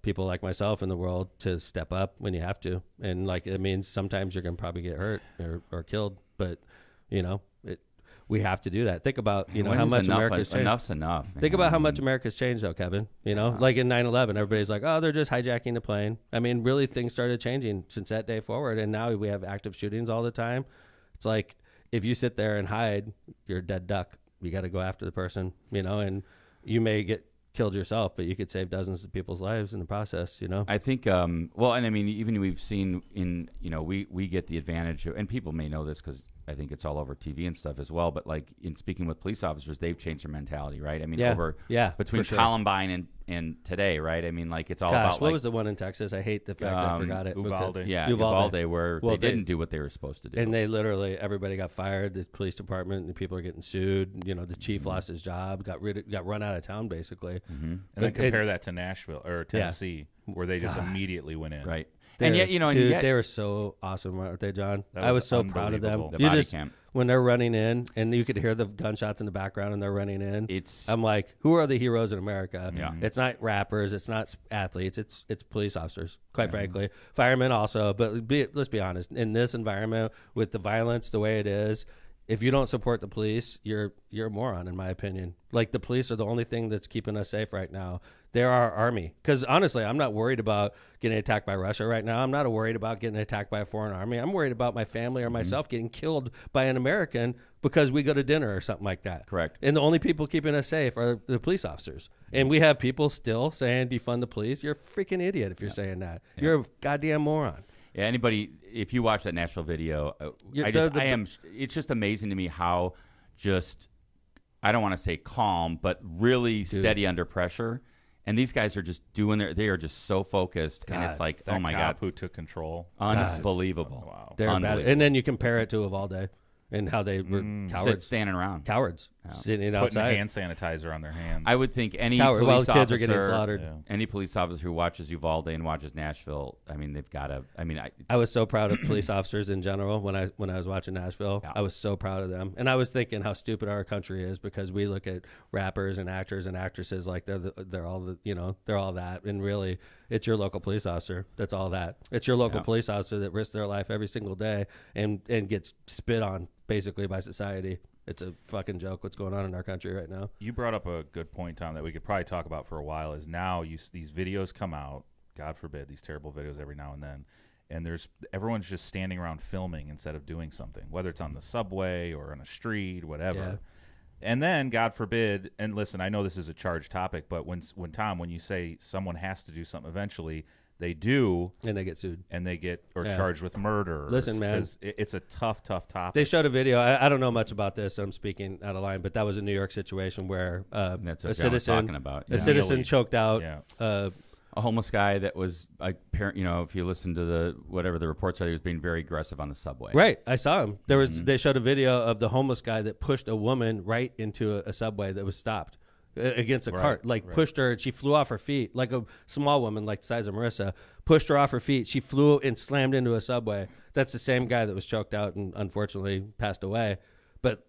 Speaker 1: people like myself in the world to step up when you have to. And like, it means sometimes you're going to probably get hurt or killed, but we have to do that. Think about, how much America's changed.
Speaker 2: Enough's enough.
Speaker 1: Think about how much America's changed, though, Kevin. Like in 9/11, everybody's like, "Oh, they're just hijacking the plane." I mean, really, things started changing since that day forward, and now we have active shootings all the time. It's like if you sit there and hide, you're a dead duck. You got to go after the person, and you may get killed yourself, but you could save dozens of people's lives in the process.
Speaker 2: I think, and I mean, even we've seen in, we get the advantage of, and people may know this because I think it's all over TV and stuff as well. But like in speaking with police officers, they've changed their mentality, right? I mean, between Columbine and today, right? I mean, like it's all about.
Speaker 1: What was the one in Texas? I hate the fact that I forgot it.
Speaker 4: Uvalde.
Speaker 2: Uvalde, where they didn't do what they were supposed to do,
Speaker 1: and they literally everybody got fired. The police department and people are getting sued. You know, the chief lost his job, got run out of town, basically.
Speaker 4: And then compare that to Nashville or Tennessee, where they just immediately went in.
Speaker 2: Right.
Speaker 1: And yet, they were so awesome, weren't they, John? I was so proud of them.
Speaker 2: The body cam.
Speaker 1: When they're running in, and you could hear the gunshots in the background, and they're running in. I'm like, who are the heroes in America?
Speaker 2: Yeah.
Speaker 1: It's not rappers, it's not athletes, it's police officers. Quite frankly, firemen also. But let's be honest. In this environment, with the violence the way it is, if you don't support the police, you're a moron, in my opinion. Like, the police are the only thing that's keeping us safe right now. They're our army. Because honestly, I'm not worried about getting attacked by Russia right now. I'm not worried about getting attacked by a foreign army. I'm worried about my family or myself getting killed by an American because we go to dinner or something like that.
Speaker 2: Correct.
Speaker 1: And the only people keeping us safe are the police officers. And we have people still saying defund the police. You're a freaking idiot if you're saying that. You're a goddamn moron.
Speaker 2: Yeah, anybody, if you watch that Nashville video, it's just amazing to me how I don't want to say calm, but really steady under pressure. And these guys are just they are just so focused. And it's like, oh my God.
Speaker 4: Who took control.
Speaker 2: Unbelievable.
Speaker 4: Wow.
Speaker 1: They're bad. And then you compare it to Uvalde and how they were cowards.
Speaker 2: Standing around.
Speaker 1: Cowards. Sitting outside.
Speaker 4: Putting hand sanitizer on their hands.
Speaker 2: I would think any police officer,
Speaker 1: kids are getting slaughtered.
Speaker 2: Any police officer who watches Uvalde and watches Nashville, I mean, they've got to. I mean,
Speaker 1: I was so proud of police officers in general when I was watching Nashville. Yeah. I was so proud of them, and I was thinking how stupid our country is because we look at rappers and actors and actresses like they're all that, and really, it's your local police officer. That's all that. It's your local police officer that risks their life every single day and gets spit on basically by society. It's a fucking joke what's going on in our country right now.
Speaker 4: You brought up a good point, Tom, that we could probably talk about for a while. Is now these videos come out, God forbid, these terrible videos every now and then, and everyone's just standing around filming instead of doing something, whether it's on the subway or on a street, whatever. Yeah. And then, God forbid, and listen, I know this is a charged topic, but when you say someone has to do something eventually, they do,
Speaker 1: and they get sued,
Speaker 4: and they get charged with murder.
Speaker 1: Listen, man,
Speaker 4: it's a tough topic.
Speaker 1: They showed a video. I don't know much about this. I'm speaking out of line, but that was a New York situation where
Speaker 2: that's what a citizen talking about.
Speaker 1: A citizen choked out
Speaker 2: a homeless guy that was if you listen to whatever the reports are, he was being very aggressive on the subway.
Speaker 1: Right, I saw him. They showed a video of the homeless guy that pushed a woman right into a subway that was stopped. Against a cart, pushed her, and she flew off her feet like a small woman, like the size of Marissa, pushed her off her feet. She flew and slammed into a subway. That's the same guy that was choked out and unfortunately passed away. But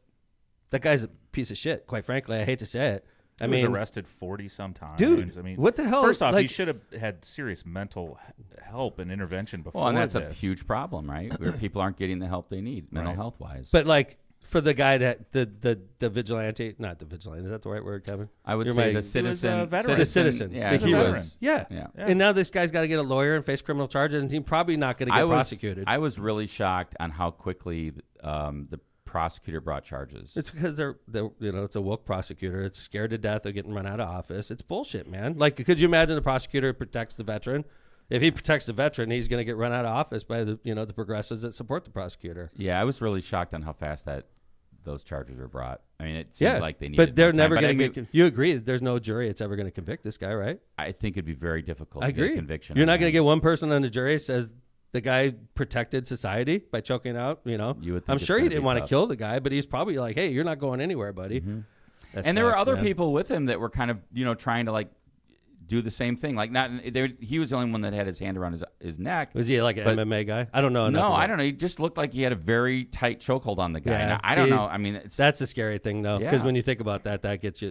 Speaker 1: that guy's a piece of shit, quite frankly. I hate to say it.
Speaker 4: He was arrested 40-some times.
Speaker 1: Dude, I mean, what the hell?
Speaker 4: First off, he should have had serious mental help and intervention before.
Speaker 2: Well, and that's a huge problem, right? Where people aren't getting the help they need, mental health wise.
Speaker 1: But for the guy that the vigilante, not the vigilante, is that the right word, Kevin?
Speaker 2: I would say the citizen.
Speaker 1: The citizen.
Speaker 2: Yeah,
Speaker 1: he was. Yeah. And now this guy's got to get a lawyer and face criminal charges, and he's probably not going to get prosecuted.
Speaker 2: I was really shocked on how quickly the prosecutor brought charges.
Speaker 1: It's because they're it's a woke prosecutor. It's scared to death of getting run out of office. It's bullshit, man. Like, could you imagine the prosecutor protects the veteran? If he protects the veteran, he's going to get run out of office by the progressives that support the prosecutor.
Speaker 2: Yeah, I was really shocked on how fast those charges were brought. I mean, it seemed like they needed.
Speaker 1: But they're never going to get. You agree that there's no jury that's ever going to convict this guy, right?
Speaker 2: I think it'd be very difficult. To get a conviction.
Speaker 1: You're not going to get one person on the jury says the guy protected society by choking out.
Speaker 2: You would think
Speaker 1: I'm sure he didn't want to kill the guy, but he's probably like, "Hey, you're not going anywhere, buddy."
Speaker 2: Mm-hmm. And there were other people with him that were kind of trying to do the same thing. He was the only one that had his hand around his neck.
Speaker 1: Was he like an MMA guy? I don't know.
Speaker 2: No, I don't know. He just looked like he had a very tight chokehold on the guy.
Speaker 1: Yeah,
Speaker 2: I don't know. I mean,
Speaker 1: that's the scary thing, though, because when you think about that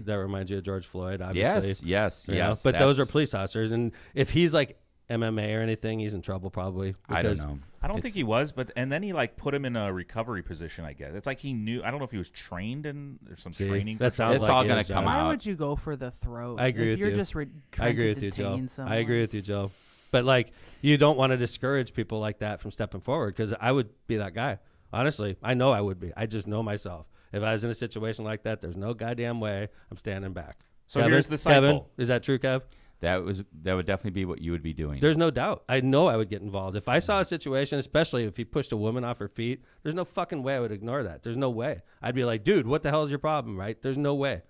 Speaker 1: reminds you of George Floyd, obviously.
Speaker 2: Yes.
Speaker 1: But those are police officers, and if he's like MMA or anything, he's in trouble probably.
Speaker 2: I don't know.
Speaker 4: I don't think he was, and then he put him in a recovery position, I guess. It's like he knew. I don't know if he was trained in or some training.
Speaker 1: That sounds
Speaker 2: it's
Speaker 1: like
Speaker 2: all going to come out.
Speaker 3: Why would you go for the throat?
Speaker 1: I agree
Speaker 3: if
Speaker 1: with
Speaker 3: you're
Speaker 1: you.
Speaker 3: Just
Speaker 1: I agree with you, Joe. I agree with you, Joe. But you don't want to discourage people like that from stepping forward, because I would be that guy. Honestly, I know I would be. I just know myself. If I was in a situation like that, there's no goddamn way I'm standing back.
Speaker 4: So Kevin, here's the cycle.
Speaker 1: Kevin, is that true, Kev?
Speaker 2: That would definitely be what you would be doing.
Speaker 1: There's no doubt. I know I would get involved. If I saw a situation, especially if he pushed a woman off her feet, there's no fucking way I would ignore that. There's no way. I'd be like, dude, what the hell is your problem, right? There's no way.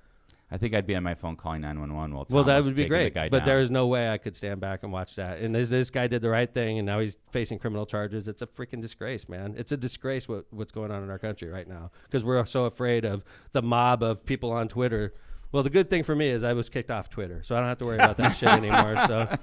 Speaker 2: I think I'd be on my phone calling 911 while Tom
Speaker 1: well, that
Speaker 2: was
Speaker 1: would be
Speaker 2: taking
Speaker 1: great.
Speaker 2: the guy
Speaker 1: But
Speaker 2: down.
Speaker 1: there's no way I could stand back and watch that. And this guy did the right thing, and now he's facing criminal charges. It's a freaking disgrace, man. It's a disgrace what's going on in our country right now because we're so afraid of the mob of people on Twitter. Well, the good thing for me is I was kicked off Twitter, so I don't have to worry about that shit anymore. So,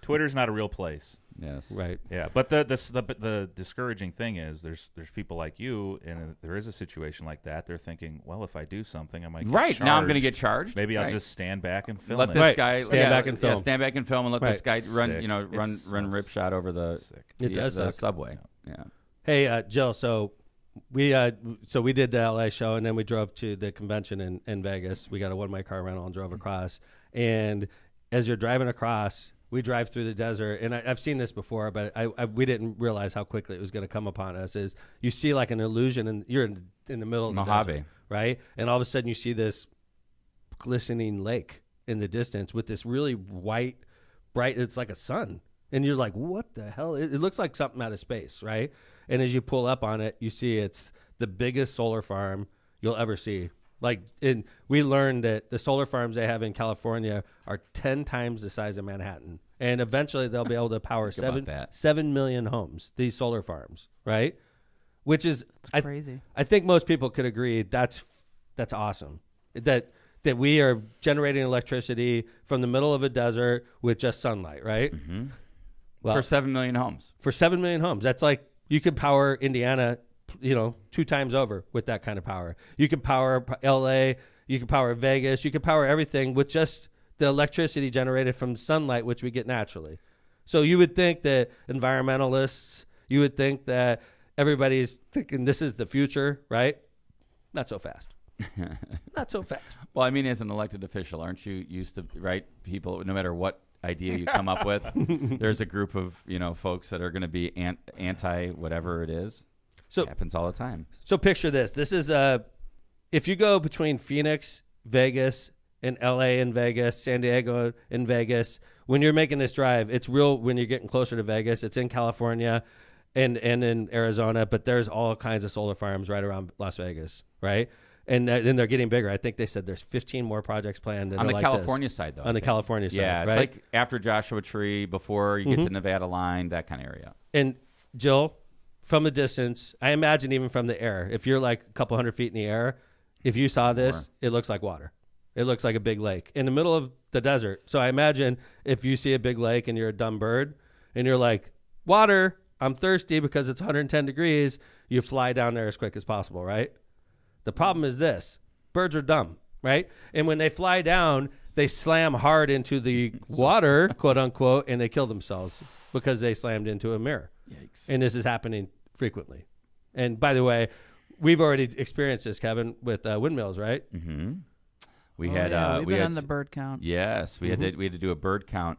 Speaker 4: Twitter's not a real place.
Speaker 2: Yes.
Speaker 1: right.
Speaker 4: Yeah, but the discouraging thing is there's people like you, and if there is a situation like that, they're thinking, well, if I do something, I might get
Speaker 2: Right.
Speaker 4: charged.
Speaker 2: Now I'm going to get charged.
Speaker 4: Maybe I'll
Speaker 2: Right.
Speaker 4: just stand back and film
Speaker 2: Let
Speaker 4: it.
Speaker 2: this
Speaker 1: Right.
Speaker 2: guy
Speaker 1: Stand back and film.
Speaker 2: stand back and film and let
Speaker 1: Right.
Speaker 2: this guy run.
Speaker 4: Sick.
Speaker 2: You know, run
Speaker 4: It's
Speaker 2: ripshot over the
Speaker 4: sick.
Speaker 1: It does
Speaker 2: the
Speaker 1: suck.
Speaker 2: subway. Yeah.
Speaker 1: Hey, Jill. So we did the LA show, and then we drove to the convention in Vegas. We got a one-way car rental and drove across. And as you're driving across, we drive through the desert, and I've seen this before, but we didn't realize how quickly it was going to come upon us. Is you see like an illusion, and you're in the middle of the
Speaker 2: Mojave.
Speaker 1: desert, right? And all of a sudden, you see this glistening lake in the distance with this really white, bright. It's like a sun, and you're like, "What the hell?" It looks like something out of space, right? And as you pull up on it, you see it's the biggest solar farm you'll ever see. Like, we learned that the solar farms they have in California are 10 times the size of Manhattan. And eventually they'll be able to power
Speaker 2: Think about that.
Speaker 1: 7 million homes, these solar farms, right? Which is,
Speaker 3: It's crazy.
Speaker 1: I think most people could agree that's awesome. That we are generating electricity from the middle of a desert with just sunlight, right?
Speaker 2: Mm-hmm.
Speaker 1: Well,
Speaker 2: For 7 million homes.
Speaker 1: for 7 million homes. That's like you could power Indiana, 2 times over with that kind of power. You could power LA, you could power Vegas, you could power everything with just the electricity generated from sunlight, which we get naturally. So you would think that environmentalists, you would think that everybody's thinking this is the future, right? Not so fast. Not so fast.
Speaker 2: Well, I mean, as an elected official, aren't you used to, right? People, no matter what idea you come up with, there's a group of, folks that are going to be anti whatever it is.
Speaker 1: So
Speaker 2: It happens all the time.
Speaker 1: So picture this. This is if you go between Phoenix, Vegas, and LA and Vegas, San Diego and Vegas, when you're making this drive, it's real when you're getting closer to Vegas. It's in California and in Arizona, but there's all kinds of solar farms right around Las Vegas, right? And then they're getting bigger. I think they said there's 15 more projects planned.
Speaker 2: On the California side, though.
Speaker 1: On the California side,
Speaker 2: yeah, it's
Speaker 1: right?
Speaker 2: like after Joshua Tree, before you get to Nevada line, that kind of area.
Speaker 1: And Jill, from a distance, I imagine even from the air, if you're like a couple hundred feet in the air, if you saw this, it looks like water. It looks like a big lake in the middle of the desert. So I imagine if you see a big lake and you're a dumb bird and you're like, water, I'm thirsty because it's 110 degrees, you fly down there as quick as possible, right? The problem is this. Birds are dumb, right? And when they fly down, they slam hard into the water, quote unquote, and they kill themselves because they slammed into a mirror.
Speaker 2: Yikes.
Speaker 1: And this is happening frequently. And by the way, we've already experienced this, Kevin, with windmills, right?
Speaker 2: Mm-hmm. We
Speaker 3: Oh,
Speaker 2: had
Speaker 3: yeah, we've
Speaker 2: we
Speaker 3: been
Speaker 2: had
Speaker 3: on the bird count.
Speaker 2: Yes, we had to do a bird count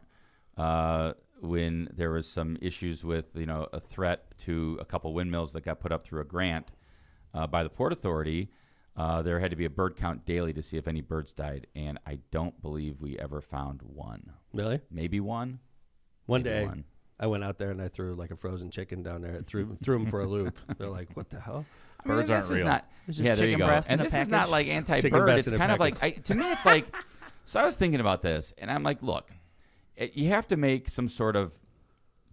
Speaker 2: when there was some issues with a threat to a couple windmills that got put up through a grant by the Port Authority. There had to be a bird count daily to see if any birds died, and I don't believe we ever found one.
Speaker 1: Really?
Speaker 2: Maybe one.
Speaker 1: One
Speaker 2: Maybe
Speaker 1: day,
Speaker 2: one.
Speaker 1: I went out there and I threw like a frozen chicken down there. Threw them for a loop. They're like, what the hell?
Speaker 2: I mean,
Speaker 4: Birds aren't
Speaker 2: this is
Speaker 4: real.
Speaker 2: not-
Speaker 3: It's just
Speaker 2: yeah, there you
Speaker 3: chicken
Speaker 2: go.
Speaker 3: breast
Speaker 2: And
Speaker 3: in a
Speaker 2: this is not
Speaker 3: package.
Speaker 2: like
Speaker 1: Chicken
Speaker 2: anti-bird.
Speaker 1: breast
Speaker 2: It's
Speaker 1: in a
Speaker 2: kind of like
Speaker 1: package.
Speaker 2: to me, it's like. So I was thinking about this, and I'm like, look, you have to make some sort of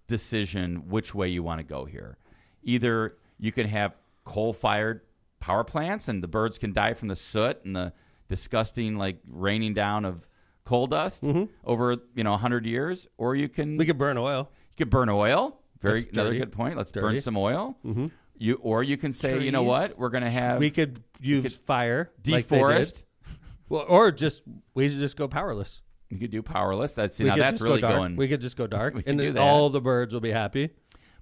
Speaker 2: decision which way you want to go here. Either you can have coal-fired power plants, and the birds can die from the soot and the disgusting raining down of coal dust over 100 years, or you can
Speaker 1: We could burn oil.
Speaker 2: you could burn oil.
Speaker 1: That's
Speaker 2: Another
Speaker 1: dirty.
Speaker 2: good point. Let's burn
Speaker 1: Dirty.
Speaker 2: some oil.
Speaker 1: Mm-hmm.
Speaker 2: You can say, you know
Speaker 3: Trees.
Speaker 2: what, we're going to have
Speaker 1: We could use fire. like they did.
Speaker 2: deforest.
Speaker 1: Well, or we should just go powerless.
Speaker 2: You could do powerless. That's
Speaker 1: We
Speaker 2: now
Speaker 1: could
Speaker 2: that's
Speaker 1: just
Speaker 2: really
Speaker 1: go dark.
Speaker 2: going.
Speaker 1: We could just go dark,
Speaker 2: We
Speaker 1: and
Speaker 2: can do
Speaker 1: then
Speaker 2: that.
Speaker 1: all the birds will be happy.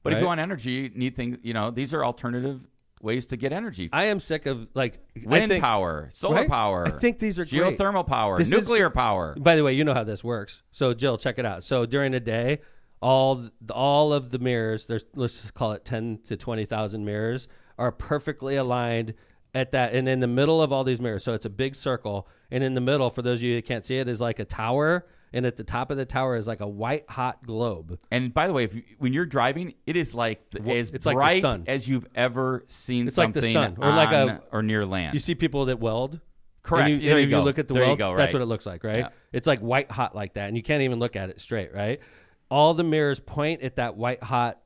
Speaker 2: But if
Speaker 1: right?
Speaker 2: you want energy, you need things. These are alternative ways to get energy.
Speaker 1: I am sick of
Speaker 2: Wind power, solar
Speaker 1: right?
Speaker 2: power.
Speaker 1: I think these are great.
Speaker 2: geothermal power,
Speaker 1: This is-
Speaker 2: nuclear power.
Speaker 1: By the way, you know how this works. So, Jill, check it out. So, during the day, all of the mirrors, let's just call it 10 to 20,000 mirrors, are perfectly aligned at that. And in the middle of all these mirrors, so it's a big circle. And in the middle, for those of you who can't see it, is like a tower. and at the top of the tower is like a white hot globe.
Speaker 2: And by the way, when you're driving, it is like as
Speaker 1: it's like
Speaker 2: bright
Speaker 1: the sun.
Speaker 2: as you've ever seen
Speaker 1: It's like
Speaker 2: something
Speaker 1: the sun, or
Speaker 2: on
Speaker 1: like
Speaker 2: or near land.
Speaker 1: You see people that weld.
Speaker 2: Correct.
Speaker 1: And
Speaker 2: There you go.
Speaker 1: look at the
Speaker 2: There you
Speaker 1: weld.
Speaker 2: go, right.
Speaker 1: That's what it looks like, right?
Speaker 2: Yeah.
Speaker 1: It's like white hot like that, and you can't even look at it straight, right? All the mirrors point at that white hot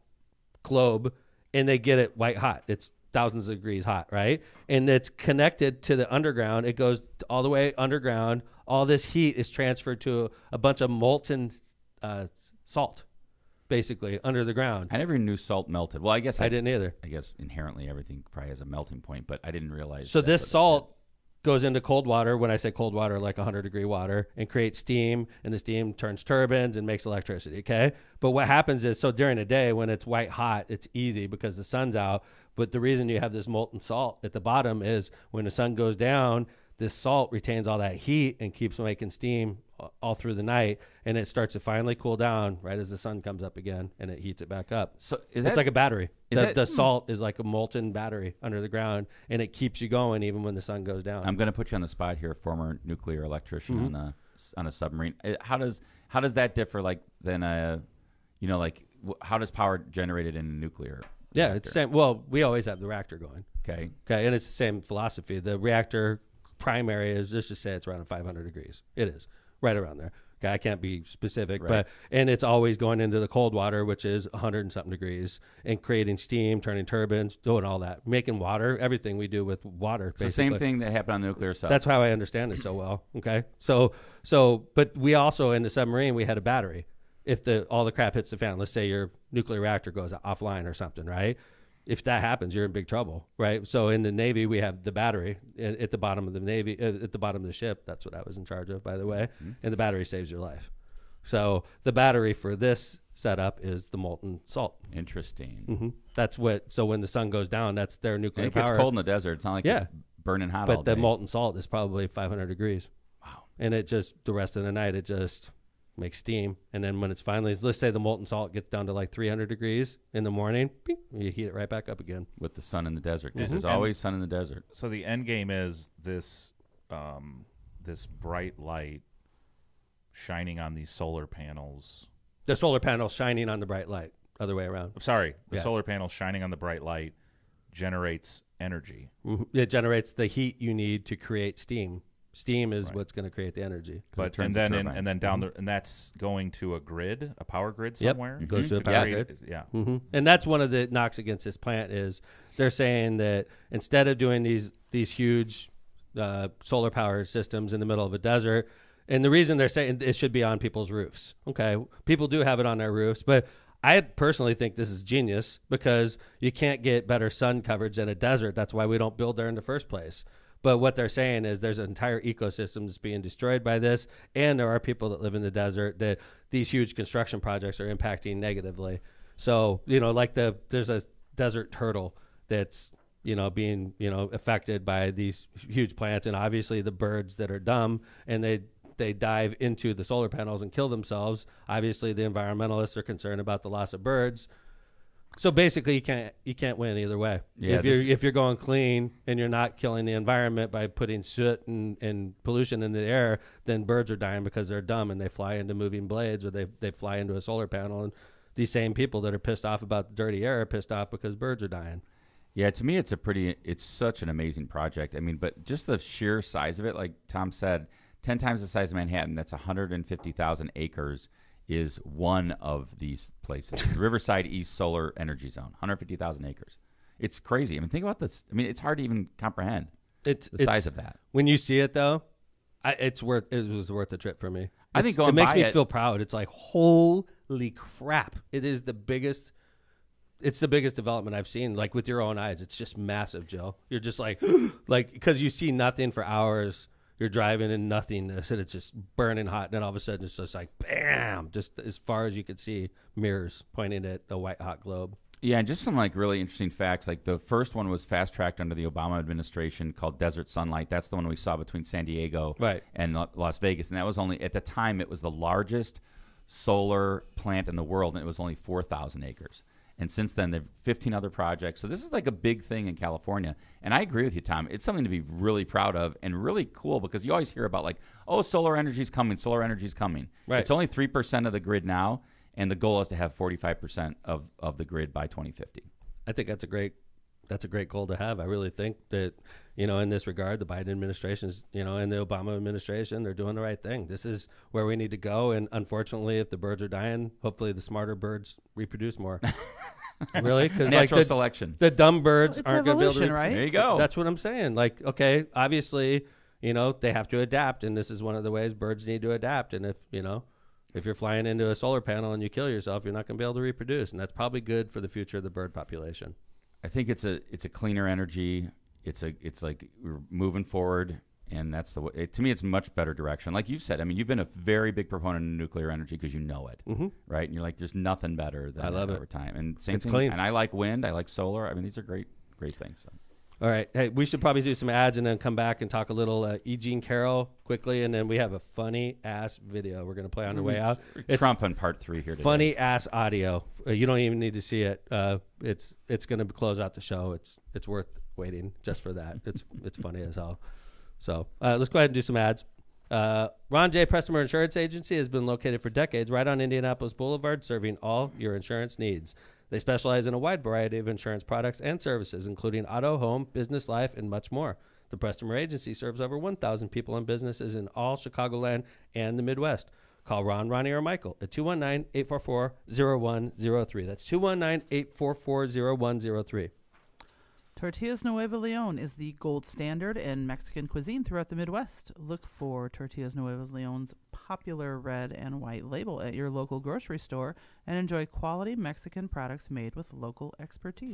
Speaker 1: globe, and they get it white hot. It's thousands of degrees hot, right? And it's connected to the underground. It goes all the way underground. All this heat is transferred to a bunch of molten salt, basically, under the ground.
Speaker 2: I never knew salt melted. Well, I guess
Speaker 1: I didn't either.
Speaker 2: I guess inherently everything probably has a melting point, but I didn't realize.
Speaker 1: So
Speaker 2: that's
Speaker 1: this
Speaker 2: what it
Speaker 1: salt goes into cold water. When I say cold water, like 100-degree water, and creates steam, and the steam turns turbines and makes electricity, okay? But what happens is, so during the day when it's white hot, it's easy because the sun's out. But the reason you have this molten salt at the bottom is when the sun goes down, this salt retains all that heat and keeps making steam all through the night, and it starts to finally cool down right as the sun comes up again, and it heats it back up.
Speaker 2: So
Speaker 1: it's like a battery.
Speaker 2: Is
Speaker 1: The salt is like a molten battery under the ground, and it keeps you going even when the sun goes down.
Speaker 2: I'm going to put you on the spot here, former nuclear electrician on a submarine. How does that differ than how does power generated in a nuclear?
Speaker 1: Yeah,
Speaker 2: reactor?
Speaker 1: it's the same. Well, we always have the reactor going.
Speaker 2: Okay,
Speaker 1: and it's the same philosophy. The reactor primary is, let's just say it's around 500 degrees. It is right around there. Okay, I can't be specific,
Speaker 2: Right.
Speaker 1: and it's always going into the cold water, which is 100 and something degrees, and creating steam, turning turbines, doing all that, making water, everything we do with water.
Speaker 2: so
Speaker 1: basically.
Speaker 2: same thing that happened on the nuclear sub.
Speaker 1: That's how I understand it so well. Okay, so, but we also in the submarine we had a battery. If all the crap hits the fan, let's say your nuclear reactor goes offline or something, right? If that happens, you're in big trouble, right? So in the Navy, we have the battery at the bottom of the Navy, at the bottom of the ship. That's what I was in charge of, by the way.
Speaker 2: Mm-hmm.
Speaker 1: And the battery saves your life. So the battery for this setup is the molten salt.
Speaker 2: Interesting.
Speaker 1: Mm-hmm. That's what. So when the sun goes down, that's their
Speaker 2: And
Speaker 1: nuclear
Speaker 2: it gets
Speaker 1: power.
Speaker 2: cold in the desert. It's not like it's burning hot all
Speaker 1: But
Speaker 2: day.
Speaker 1: the molten salt is probably 500 degrees.
Speaker 2: Wow.
Speaker 1: And it just, the rest of the night, it just makes steam. And then when it's finally, let's say the molten salt gets down to like 300 degrees in the morning, bing, you heat it right back up again.
Speaker 2: With the sun in the desert. 'Cause
Speaker 1: Mhm.
Speaker 2: There's always sun in the desert.
Speaker 4: So the end game is this this bright light shining on these solar panels.
Speaker 1: The solar panel shining on the bright light, other way around.
Speaker 4: Sorry, the
Speaker 1: Yeah.
Speaker 4: solar panel shining on the bright light generates energy.
Speaker 1: Mhm. It generates the heat you need to create steam. Steam is
Speaker 4: Right.
Speaker 1: what's going to create the energy.
Speaker 4: But
Speaker 2: turns
Speaker 4: and
Speaker 2: the
Speaker 4: then
Speaker 2: turbines.
Speaker 4: and down and that's going to a grid, a power grid
Speaker 1: Yep.
Speaker 4: somewhere.
Speaker 1: It goes to a
Speaker 2: Mhm.
Speaker 1: power
Speaker 2: Yes.
Speaker 1: grid.
Speaker 4: Yeah.
Speaker 1: Mm-hmm. And that's one of the knocks against this plant is they're saying that instead of doing these huge solar power systems in the middle of a desert, and the reason they're saying it should be on people's roofs. Okay, people do have it on their roofs, but I personally think this is genius because you can't get better sun coverage in a desert. That's why we don't build there in the first place. But what they're saying is there's an entire ecosystem that's being destroyed by this, and there are people that live in the desert that these huge construction projects are impacting negatively. So, like there's a desert turtle that's, being, affected by these huge plants, and obviously the birds that are dumb and they dive into the solar panels and kill themselves. Obviously the environmentalists are concerned about the loss of birds. So basically, you can't win either way.
Speaker 2: Yeah,
Speaker 1: if you're going clean and you're not killing the environment by putting soot and pollution in the air, then birds are dying because they're dumb and they fly into moving blades or they fly into a solar panel. And these same people that are pissed off about the dirty air are pissed off because birds are dying.
Speaker 2: Yeah, to me, it's such an amazing project. I mean, but just the sheer size of it, like Tom said, 10 times the size of Manhattan, that's 150,000 acres. Is one of these places. The Riverside East Solar Energy Zone, 150,000 acres. It's crazy. I mean, think about this. I mean, it's hard to even comprehend the size of that.
Speaker 1: When you see it, though, it was worth the trip for me.
Speaker 2: I think going
Speaker 1: it makes
Speaker 2: by
Speaker 1: me
Speaker 2: it-
Speaker 1: feel proud. It's like, holy crap. It is the biggest. It's the biggest development I've seen, like with your own eyes. It's just massive, Joe. You're just like because you see nothing for hours. You're driving in nothingness, and it's just burning hot. And then all of a sudden, it's just like, bam, just as far as you could see, mirrors pointing at a white hot globe.
Speaker 2: Yeah, and just some really interesting facts. Like the first one was fast tracked under the Obama administration called Desert Sunlight. That's the one we saw between San Diego and Las Vegas. And that was only, at the time, it was the largest solar plant in the world, and it was only 4,000 acres. And since then, there are 15 other projects. So this is like a big thing in California. And I agree with you, Tom. It's something to be really proud of and really cool because you always hear about like, oh, solar energy's coming, solar energy's coming.
Speaker 1: Right.
Speaker 2: It's only 3% of the grid now, and the goal is to have 45% of the grid by 2050.
Speaker 1: I think that's a great goal to have. I really think that, in this regard, the Biden administration is, and the Obama administration, they're doing the right thing. This is where we need to go. And unfortunately, if the birds are dying, hopefully the smarter birds reproduce more. Really? Because
Speaker 2: natural selection.
Speaker 1: The dumb birds
Speaker 3: It's
Speaker 1: aren't going to be able to.
Speaker 3: right?
Speaker 2: There you go.
Speaker 1: That's what I'm saying. Like, okay, obviously, they have to adapt. And this is one of the ways birds need to adapt. And if you're flying into a solar panel and you kill yourself, you're not going to be able to reproduce. And that's probably good for the future of the bird population.
Speaker 2: I think it's a cleaner energy. It's like we're moving forward, and that's the way. To me, it's a much better direction. Like you said, I mean, you've been a very big proponent of nuclear energy because you know it, right? And you're like, there's nothing better than
Speaker 1: I love
Speaker 2: it
Speaker 1: it
Speaker 2: over time. And same
Speaker 1: It's
Speaker 2: thing.
Speaker 1: clean.
Speaker 2: And I like wind. I like solar. I mean, these are great things. So.
Speaker 1: All right. Hey, we should probably do some ads and then come back and talk a little E. Jean Carroll quickly. And then we have a funny-ass video we're going to play on the way out. It's
Speaker 2: Trump on part 3 here today.
Speaker 1: funny-ass audio. You don't even need to see it. It's going to close out the show. It's worth waiting just for that. It's funny as hell. So let's go ahead and do some ads. Ron J. Prestmer Insurance Agency has been located for decades right on Indianapolis Boulevard, serving all your insurance needs. They specialize in a wide variety of insurance products and services, including auto, home, business, life, and much more. The Prestmer Agency serves over 1,000 people and businesses in all Chicagoland and the Midwest. Call Ron, Ronnie, or Michael at 219-844-0103. That's 219-844-0103.
Speaker 3: Tortillas Nueva Leon is the gold standard in Mexican cuisine throughout the Midwest. Look for Tortillas Nueva Leon's popular red and white label at your local grocery store and enjoy quality Mexican products made with local expertise.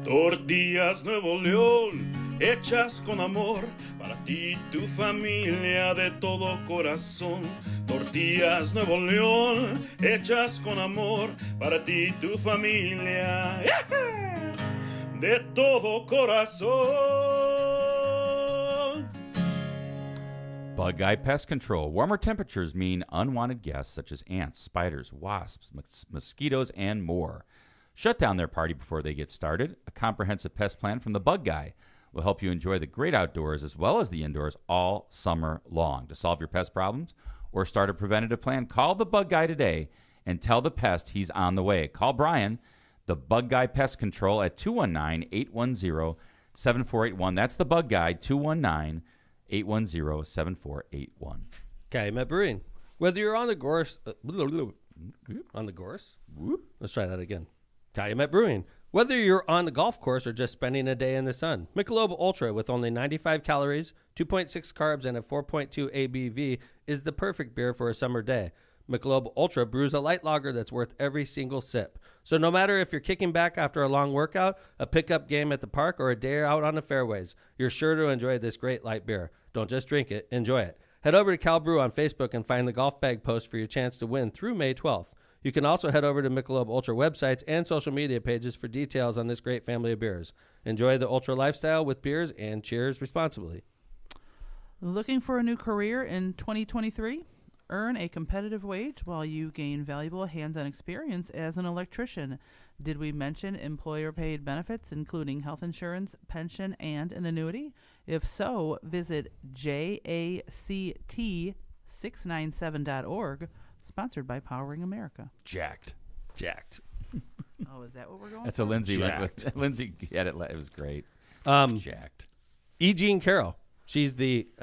Speaker 7: Tortillas Nuevo León, hechas con amor, para ti y tu familia de todo corazón. Tortillas Nuevo León, hechas con amor, para ti y tu familia. De todo corazón.
Speaker 2: Bug Guy Pest Control. Warmer temperatures mean unwanted guests such as ants, spiders, wasps, mosquitoes, and more. Shut down their party before they get started. A comprehensive pest plan from the Bug Guy will help you enjoy the great outdoors as well as the indoors all summer long. To solve your pest problems or start a preventative plan, call the Bug Guy today and tell the pest he's on the way. Call Brian, the Bug Guy Pest Control, at 219-810-7481. That's the Bug Guy, 219-810-7481.
Speaker 1: Calumet Brewing. Whether you're on the gorse... on the gorse? Let's try that again. Calumet Brewing. Whether you're on the golf course or just spending a day in the sun, Michelob Ultra with only 95 calories, 2.6 carbs, and a 4.2 ABV is the perfect beer for a summer day. Michelob Ultra brews a light lager that's worth every single sip. So no matter if you're kicking back after a long workout, a pickup game at the park, or a day out on the fairways, you're sure to enjoy this great light beer. Don't just drink it, enjoy it. Head over to Cal Brew on Facebook and find the golf bag post for your chance to win through May 12th. You can also head over to Michelob Ultra websites and social media pages for details on this great family of beers. Enjoy the Ultra lifestyle with beers and cheers responsibly.
Speaker 3: Looking for a new career in 2023? Earn a competitive wage while you gain valuable hands-on experience as an electrician. Did we mention employer-paid benefits, including health insurance, pension, and an annuity? If so, visit jact697.org, sponsored by Powering America.
Speaker 2: Jacked.
Speaker 3: Oh, is that what we're going
Speaker 2: That's
Speaker 3: for?
Speaker 2: a Lindsay went with. Lindsay had it. It was great. Jacked.
Speaker 1: E. Jean Carroll. I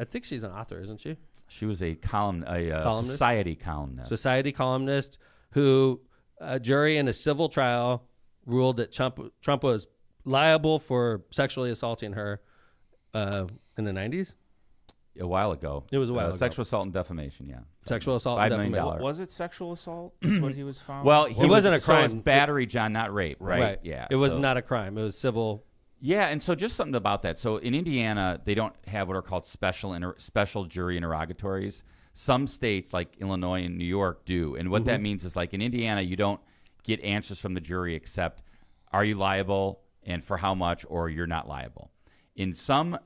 Speaker 1: think she's an author, isn't she?
Speaker 2: She was a columnist? Society columnist.
Speaker 1: Society columnist who a jury in a civil trial ruled that Trump was liable for sexually assaulting her in the 90s.
Speaker 2: A while ago.
Speaker 1: It was a while ago.
Speaker 2: Sexual assault and defamation, yeah.
Speaker 1: Sexual assault
Speaker 2: $5
Speaker 1: and
Speaker 2: million.
Speaker 1: defamation.
Speaker 4: Was it sexual assault? Is what he was found?
Speaker 2: Well,
Speaker 1: It wasn't a
Speaker 2: So it was
Speaker 1: crime.
Speaker 2: battery, John, not rape, right? Yeah.
Speaker 1: It was
Speaker 2: so-
Speaker 1: not a crime. It was civil.
Speaker 2: Yeah, and so just something about that. So in Indiana, they don't have what are called special jury interrogatories. Some states, like Illinois and New York, do. And what that means is, like in Indiana, you don't get answers from the jury except, are you liable and for how much, or you're not liable. In some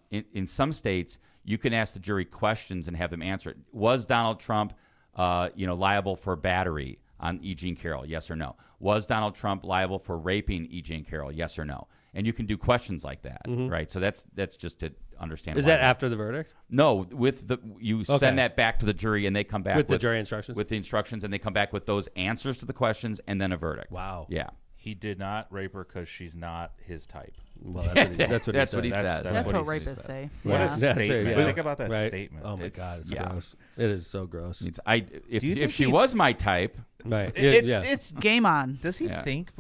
Speaker 2: states, you can ask the jury questions and have them answer it. Was Donald Trump, liable for battery? on E. Jean Carroll? Yes or no. Was Donald Trump liable for raping E. Jean Carroll? Yes or no. And you can do questions like that, right? So that's just to understand.
Speaker 1: Is that after the verdict?
Speaker 2: No, you send that back to the jury, and they come back
Speaker 1: with the jury instructions.
Speaker 2: With the instructions, and they come back with those answers to the questions, and then a verdict.
Speaker 1: Wow.
Speaker 2: Yeah.
Speaker 4: He did not rape her because she's not his type.
Speaker 1: Well, that's what he says.
Speaker 3: That's what
Speaker 4: he
Speaker 3: rapists say.
Speaker 4: What a
Speaker 3: Yeah.
Speaker 4: statement!
Speaker 1: Yeah.
Speaker 4: Think about that
Speaker 1: Right.
Speaker 4: statement.
Speaker 1: Oh my God, it's
Speaker 2: yeah.
Speaker 1: gross. It is so gross.
Speaker 2: If she was my type,
Speaker 1: Right.
Speaker 4: It's
Speaker 3: Game on.
Speaker 4: Does he
Speaker 2: Yeah.
Speaker 4: think?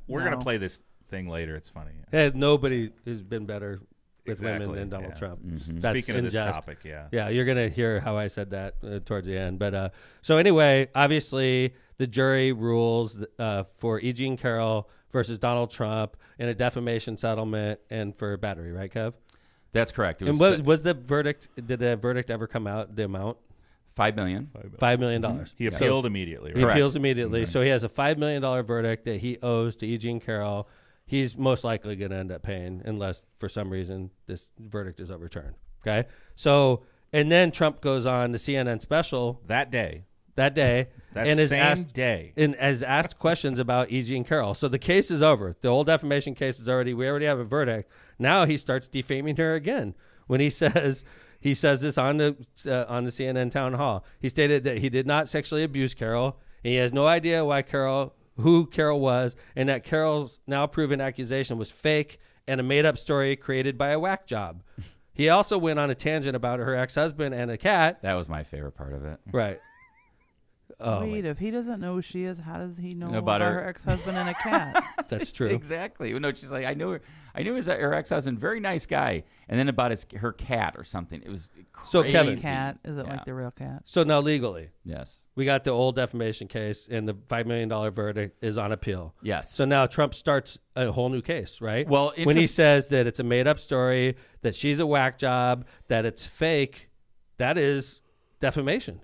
Speaker 4: We're gonna play this thing later. It's funny.
Speaker 1: Nobody has been better with women
Speaker 4: Exactly,
Speaker 1: than Donald
Speaker 4: yeah.
Speaker 1: Trump.
Speaker 2: Mm-hmm.
Speaker 1: That's
Speaker 4: Speaking of this
Speaker 1: just.
Speaker 4: topic, yeah.
Speaker 1: Yeah, you're going to hear how I said that towards the end. But so anyway, obviously the jury rules for E. Jean Carroll versus Donald Trump in a defamation settlement and for battery, right, Kev?
Speaker 2: that's correct. It
Speaker 1: And
Speaker 2: was
Speaker 1: was the verdict? Did the verdict ever come out? The amount?
Speaker 2: $5 million.
Speaker 1: $5 million.
Speaker 4: He appealed immediately.
Speaker 1: He
Speaker 4: Right?
Speaker 1: appeals immediately. So he has a $5 million verdict that he owes to E. Jean Carroll. He's most likely going to end up paying unless for some reason this verdict is overturned. Okay. So, and then Trump goes on the CNN special
Speaker 4: That day.
Speaker 1: and is
Speaker 4: same
Speaker 1: asked,
Speaker 4: day.
Speaker 1: and has asked questions about E. Jean Carroll. So the case is over. The whole defamation case is we already have a verdict. Now he starts defaming her again when he says this on the CNN town hall. He stated that he did not sexually abuse Carroll. And he has no idea who Carroll was, and that Carroll's now proven accusation was fake and a made-up story created by a whack job. He also went on a tangent about her ex-husband and a cat.
Speaker 2: That was my favorite part of it.
Speaker 1: Right. Oh,
Speaker 3: Wait, if he doesn't know who she is, how does he know
Speaker 2: About
Speaker 3: about
Speaker 2: her-
Speaker 3: her ex-husband and a cat?
Speaker 1: that's true.
Speaker 2: Exactly. No, she's like, I knew her ex-husband, very nice guy, and then about her cat or something. It was crazy.
Speaker 1: So, Kevin-
Speaker 3: Cat? Is it
Speaker 2: Yeah.
Speaker 3: like the real cat?
Speaker 1: So now legally,
Speaker 2: Yes.
Speaker 1: we got the old defamation case, and the $5 million verdict is on appeal.
Speaker 2: Yes.
Speaker 1: So now Trump starts a whole new case, right?
Speaker 2: Well,
Speaker 1: when he says that it's a made-up story, that she's a whack job, that it's fake, that is defamation.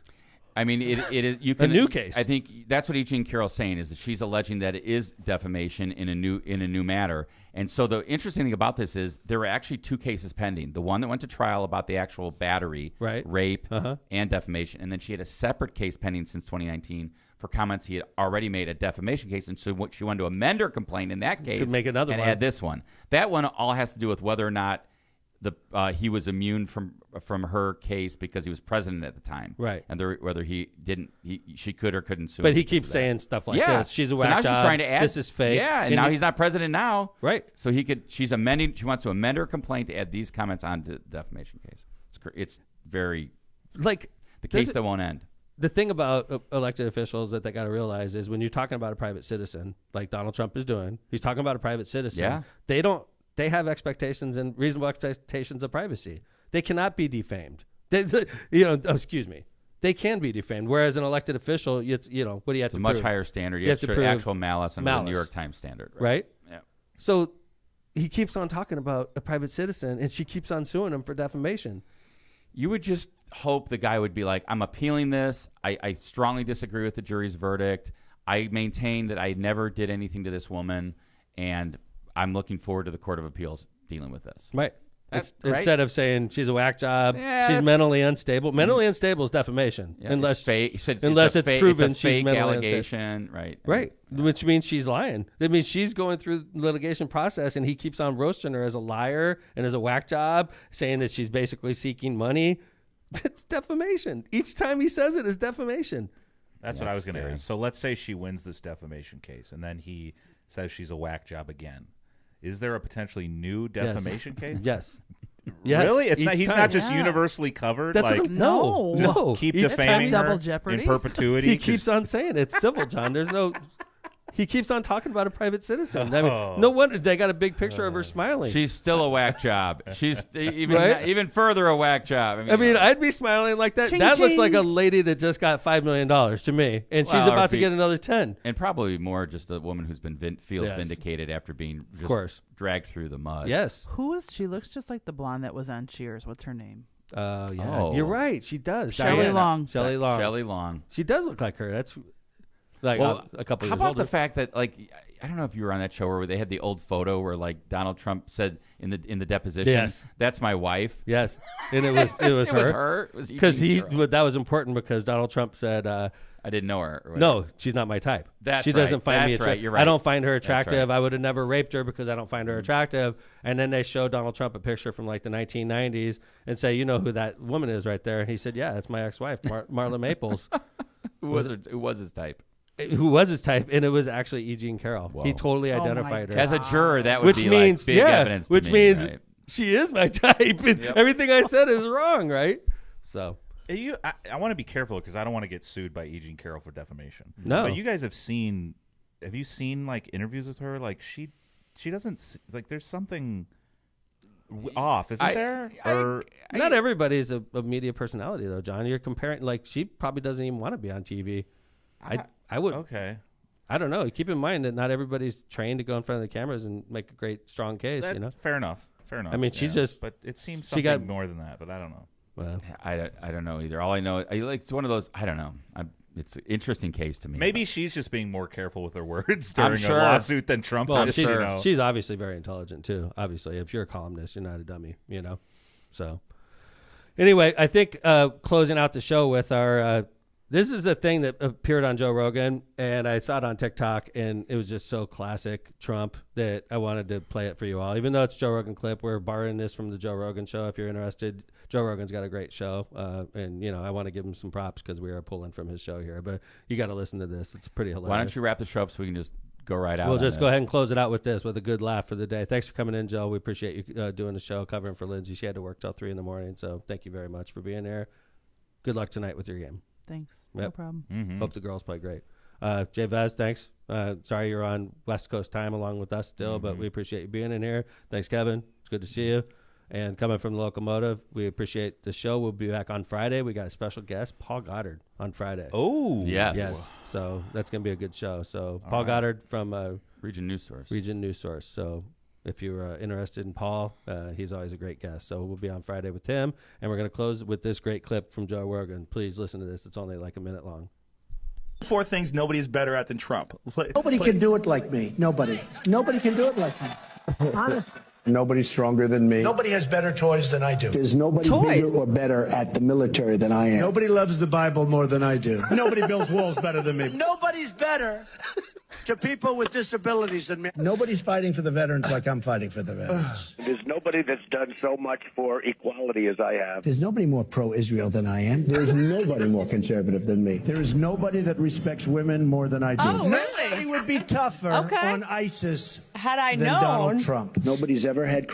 Speaker 2: I mean, it is. You can
Speaker 1: new case.
Speaker 2: I think that's what E. Jean Carroll's saying is that she's alleging that it is defamation in a new matter. And so the interesting thing about this is there were actually two cases pending. The one that went to trial about the actual battery,
Speaker 1: Right.
Speaker 2: rape, and defamation, and then she had a separate case pending since 2019 for comments he had already made, a defamation case, and so she wanted to amend her complaint in that case
Speaker 1: To make another
Speaker 2: and
Speaker 1: one.
Speaker 2: add this one. That one all has to do with whether or not he was immune from her case because he was president at the time,
Speaker 1: Right.
Speaker 2: And whether she could or couldn't sue.
Speaker 1: But
Speaker 2: him
Speaker 1: he
Speaker 2: because
Speaker 1: keeps
Speaker 2: of that.
Speaker 1: saying stuff like
Speaker 2: Yeah.
Speaker 1: this. She's a
Speaker 2: So
Speaker 1: whack
Speaker 2: now
Speaker 1: job.
Speaker 2: she's trying to add
Speaker 1: This is fake.
Speaker 2: Yeah, and now
Speaker 1: he-
Speaker 2: he's not president now,
Speaker 1: Right.
Speaker 2: So he could. She's amending. She wants to amend her complaint to add these comments on to the defamation case. It's very
Speaker 1: Like
Speaker 2: the
Speaker 1: does
Speaker 2: case
Speaker 1: it-
Speaker 2: that won't end.
Speaker 1: The thing about elected officials that they got to realize is when you're talking about a private citizen, like Donald Trump is doing, he's talking about a private citizen.
Speaker 2: Yeah.
Speaker 1: They have expectations and reasonable expectations of privacy. They cannot be defamed. They can be defamed. Whereas an elected official, what do you have
Speaker 2: It's
Speaker 1: to
Speaker 2: a much
Speaker 1: prove?
Speaker 2: higher standard.
Speaker 1: You have to prove
Speaker 2: actual malice under the New
Speaker 1: malice.
Speaker 2: York Times standard,
Speaker 1: Right?
Speaker 2: Yeah.
Speaker 1: So he keeps on talking about a private citizen, and she keeps on suing him for defamation.
Speaker 2: You would just hope the guy would be like, I'm appealing this. I strongly disagree with the jury's verdict. I maintain that I never did anything to this woman, and I'm looking forward to the Court of Appeals dealing with this.
Speaker 1: Right.
Speaker 2: That's right.
Speaker 1: Instead of saying she's a whack job,
Speaker 2: Yeah,
Speaker 1: she's
Speaker 2: that's-
Speaker 1: mentally unstable. Mentally unstable is defamation,
Speaker 2: Yeah,
Speaker 1: unless
Speaker 2: it's fake. He said
Speaker 1: unless it's proven
Speaker 2: it's a
Speaker 1: she's
Speaker 2: fake
Speaker 1: mentally
Speaker 2: allegation, right?
Speaker 1: right, which means she's lying. That means she's going through the litigation process, and he keeps on roasting her as a liar and as a whack job, saying that she's basically seeking money. It's defamation. Each time he says it is defamation.
Speaker 4: That's what I was going to
Speaker 2: scary.
Speaker 4: ask. So let's say she wins this defamation case, and then he says she's a whack job again. Is there a potentially new defamation case?
Speaker 1: Yes. Yes.
Speaker 4: Really? It's
Speaker 1: Each
Speaker 4: not. He's
Speaker 1: time.
Speaker 4: not just
Speaker 3: Yeah.
Speaker 4: universally covered.
Speaker 1: That's
Speaker 4: like
Speaker 1: what no,
Speaker 3: Just
Speaker 1: no.
Speaker 4: keep
Speaker 1: Each
Speaker 4: defaming
Speaker 1: time
Speaker 4: her
Speaker 3: Double jeopardy?
Speaker 4: in perpetuity.
Speaker 1: he keeps on saying it's civil, John. There's no. He keeps on talking about a private citizen. I mean,
Speaker 4: Oh.
Speaker 1: no wonder they got a big picture of her smiling.
Speaker 2: She's still a whack job. She's
Speaker 1: Right?
Speaker 2: even further a whack job.
Speaker 1: I mean, I'd be smiling like that.
Speaker 3: Ching,
Speaker 1: That looks
Speaker 3: ching.
Speaker 1: like a lady that just got $5 million to me, and she's
Speaker 2: Well, or
Speaker 1: about
Speaker 2: if
Speaker 1: to
Speaker 2: he-
Speaker 1: get another 10.
Speaker 2: and probably more just a woman who's been feels
Speaker 1: Yes.
Speaker 2: vindicated after being just
Speaker 1: course.
Speaker 2: dragged through the mud.
Speaker 1: Yes.
Speaker 3: Who is she? Looks just like the blonde that was on Cheers. What's her name?
Speaker 1: Yeah.
Speaker 2: Oh.
Speaker 1: You're right. She does.
Speaker 3: Shelley
Speaker 1: Diana.
Speaker 3: Long.
Speaker 1: Shelley Long.
Speaker 2: Shelley Long.
Speaker 1: She does look like her. That's like a couple
Speaker 2: How
Speaker 1: years
Speaker 2: about
Speaker 1: older.
Speaker 2: the fact that, like, I don't know if you were on that show where they had the old photo where, like, Donald Trump said in the deposition,
Speaker 1: Yes.
Speaker 2: "That's my wife."
Speaker 1: Yes, and it was her.
Speaker 2: It was
Speaker 1: Because
Speaker 2: Eugene
Speaker 1: that was important because Donald Trump said,
Speaker 2: I didn't know her. or
Speaker 1: "No, she's not my type.
Speaker 2: That's
Speaker 1: she
Speaker 2: right.
Speaker 1: doesn't find me
Speaker 2: That's
Speaker 1: attractive.
Speaker 2: right. You're right.
Speaker 1: I don't find her
Speaker 2: That's
Speaker 1: attractive.
Speaker 2: right.
Speaker 1: I would have never raped her because I don't find her attractive." And then they showed Donald Trump a picture from like the 1990s and say, "You know who that woman is right there?" And he said, "Yeah, that's my ex-wife, Marla Maples."
Speaker 2: Who was his type?
Speaker 1: Who was his type, and it was actually E. Jean Carroll.
Speaker 2: Whoa.
Speaker 1: He totally
Speaker 3: Oh my
Speaker 1: identified her.
Speaker 2: As a juror, that would
Speaker 1: Which
Speaker 2: be
Speaker 1: means,
Speaker 2: like big
Speaker 1: yeah,
Speaker 2: evidence to
Speaker 1: which
Speaker 2: me,
Speaker 1: means
Speaker 2: right?
Speaker 1: she is my type. And everything I said is wrong, right? So
Speaker 4: I want to be careful because I don't want to get sued by E. Jean Carroll for defamation.
Speaker 1: No.
Speaker 4: But you guys have you seen like interviews with her? Like she doesn't, like, there's something off, isn't there?
Speaker 1: not everybody's a media personality though, John. You're comparing, like, she probably doesn't even want to be on TV. I would.
Speaker 4: Okay.
Speaker 1: I don't know. Keep in mind that not everybody's trained to go in front of the cameras and make a great, strong case. You know.
Speaker 4: Fair enough.
Speaker 1: I mean, she just.
Speaker 4: But it seems
Speaker 1: she
Speaker 4: something
Speaker 1: got-
Speaker 4: more than that. But I don't know.
Speaker 1: Well,
Speaker 2: I don't know either. All I know, it's one of those. I don't know. It's an interesting case to me.
Speaker 4: Maybe she's just being more careful with her words during
Speaker 2: sure.
Speaker 4: a lawsuit than Trump
Speaker 1: well,
Speaker 4: is.
Speaker 1: she's obviously very intelligent too. Obviously, if you're a columnist, you're not a dummy. You know. So, anyway, I think closing out the show with our. This is a thing that appeared on Joe Rogan, and I saw it on TikTok, and it was just so classic Trump that I wanted to play it for you all. Even though it's a Joe Rogan clip, we're borrowing this from the Joe Rogan show. If you're interested, Joe Rogan's got a great show, and I want to give him some props because we are pulling from his show here. But you got to listen to this; it's pretty hilarious.
Speaker 2: Why don't you wrap the show up so we can just go right out?
Speaker 1: We'll just go
Speaker 2: this.
Speaker 1: ahead and close it out with this, with a good laugh for the day. Thanks for coming in, Joe. We appreciate you doing the show, covering for Lindsay. She had to work till 3 a.m, so thank you very much for being here. Good luck tonight with your game.
Speaker 3: Thanks.
Speaker 1: Yep.
Speaker 3: No problem.
Speaker 4: Mm-hmm.
Speaker 1: Hope the girls play great. Jay Vaz, thanks. Sorry you're on West Coast time along with us still, but we appreciate you being in here. Thanks, Kevin. It's good to see you. And coming from the Locomotive, we appreciate the show. We'll be back on Friday. We got a special guest, Paul Goddard, on Friday.
Speaker 4: Oh,
Speaker 2: yes.
Speaker 1: So that's going to be a good show. So
Speaker 4: All
Speaker 1: Paul
Speaker 4: right.
Speaker 1: Goddard from
Speaker 2: Region News Source.
Speaker 1: Region News Source. So if you're interested in Paul, he's always a great guest. So we'll be on Friday with him. And we're going to close with this great clip from Joe Rogan. Please listen to this. It's only like a minute long.
Speaker 8: 4 things nobody is better at than Trump.
Speaker 9: Nobody can do it like me. Nobody. Nobody can do it like me. Honestly.
Speaker 10: Nobody's stronger than me.
Speaker 9: Nobody has better toys than I do.
Speaker 10: There's nobody bigger or better at the military than I am.
Speaker 9: Nobody loves the Bible more than I do.
Speaker 8: Nobody builds walls better than me.
Speaker 9: Nobody's better to people with disabilities than me. Nobody's fighting for the veterans like I'm fighting for the veterans.
Speaker 11: There's nobody that's done so much for equality as I have.
Speaker 10: There's nobody more pro-Israel than I am. There's nobody more conservative than me.
Speaker 9: There is nobody that respects women more than I do.
Speaker 12: Oh, really?
Speaker 9: Nobody would be tougher
Speaker 12: Okay.
Speaker 9: on ISIS
Speaker 12: Had I
Speaker 9: than
Speaker 12: known.
Speaker 9: Donald Trump.
Speaker 10: Nobody's ever had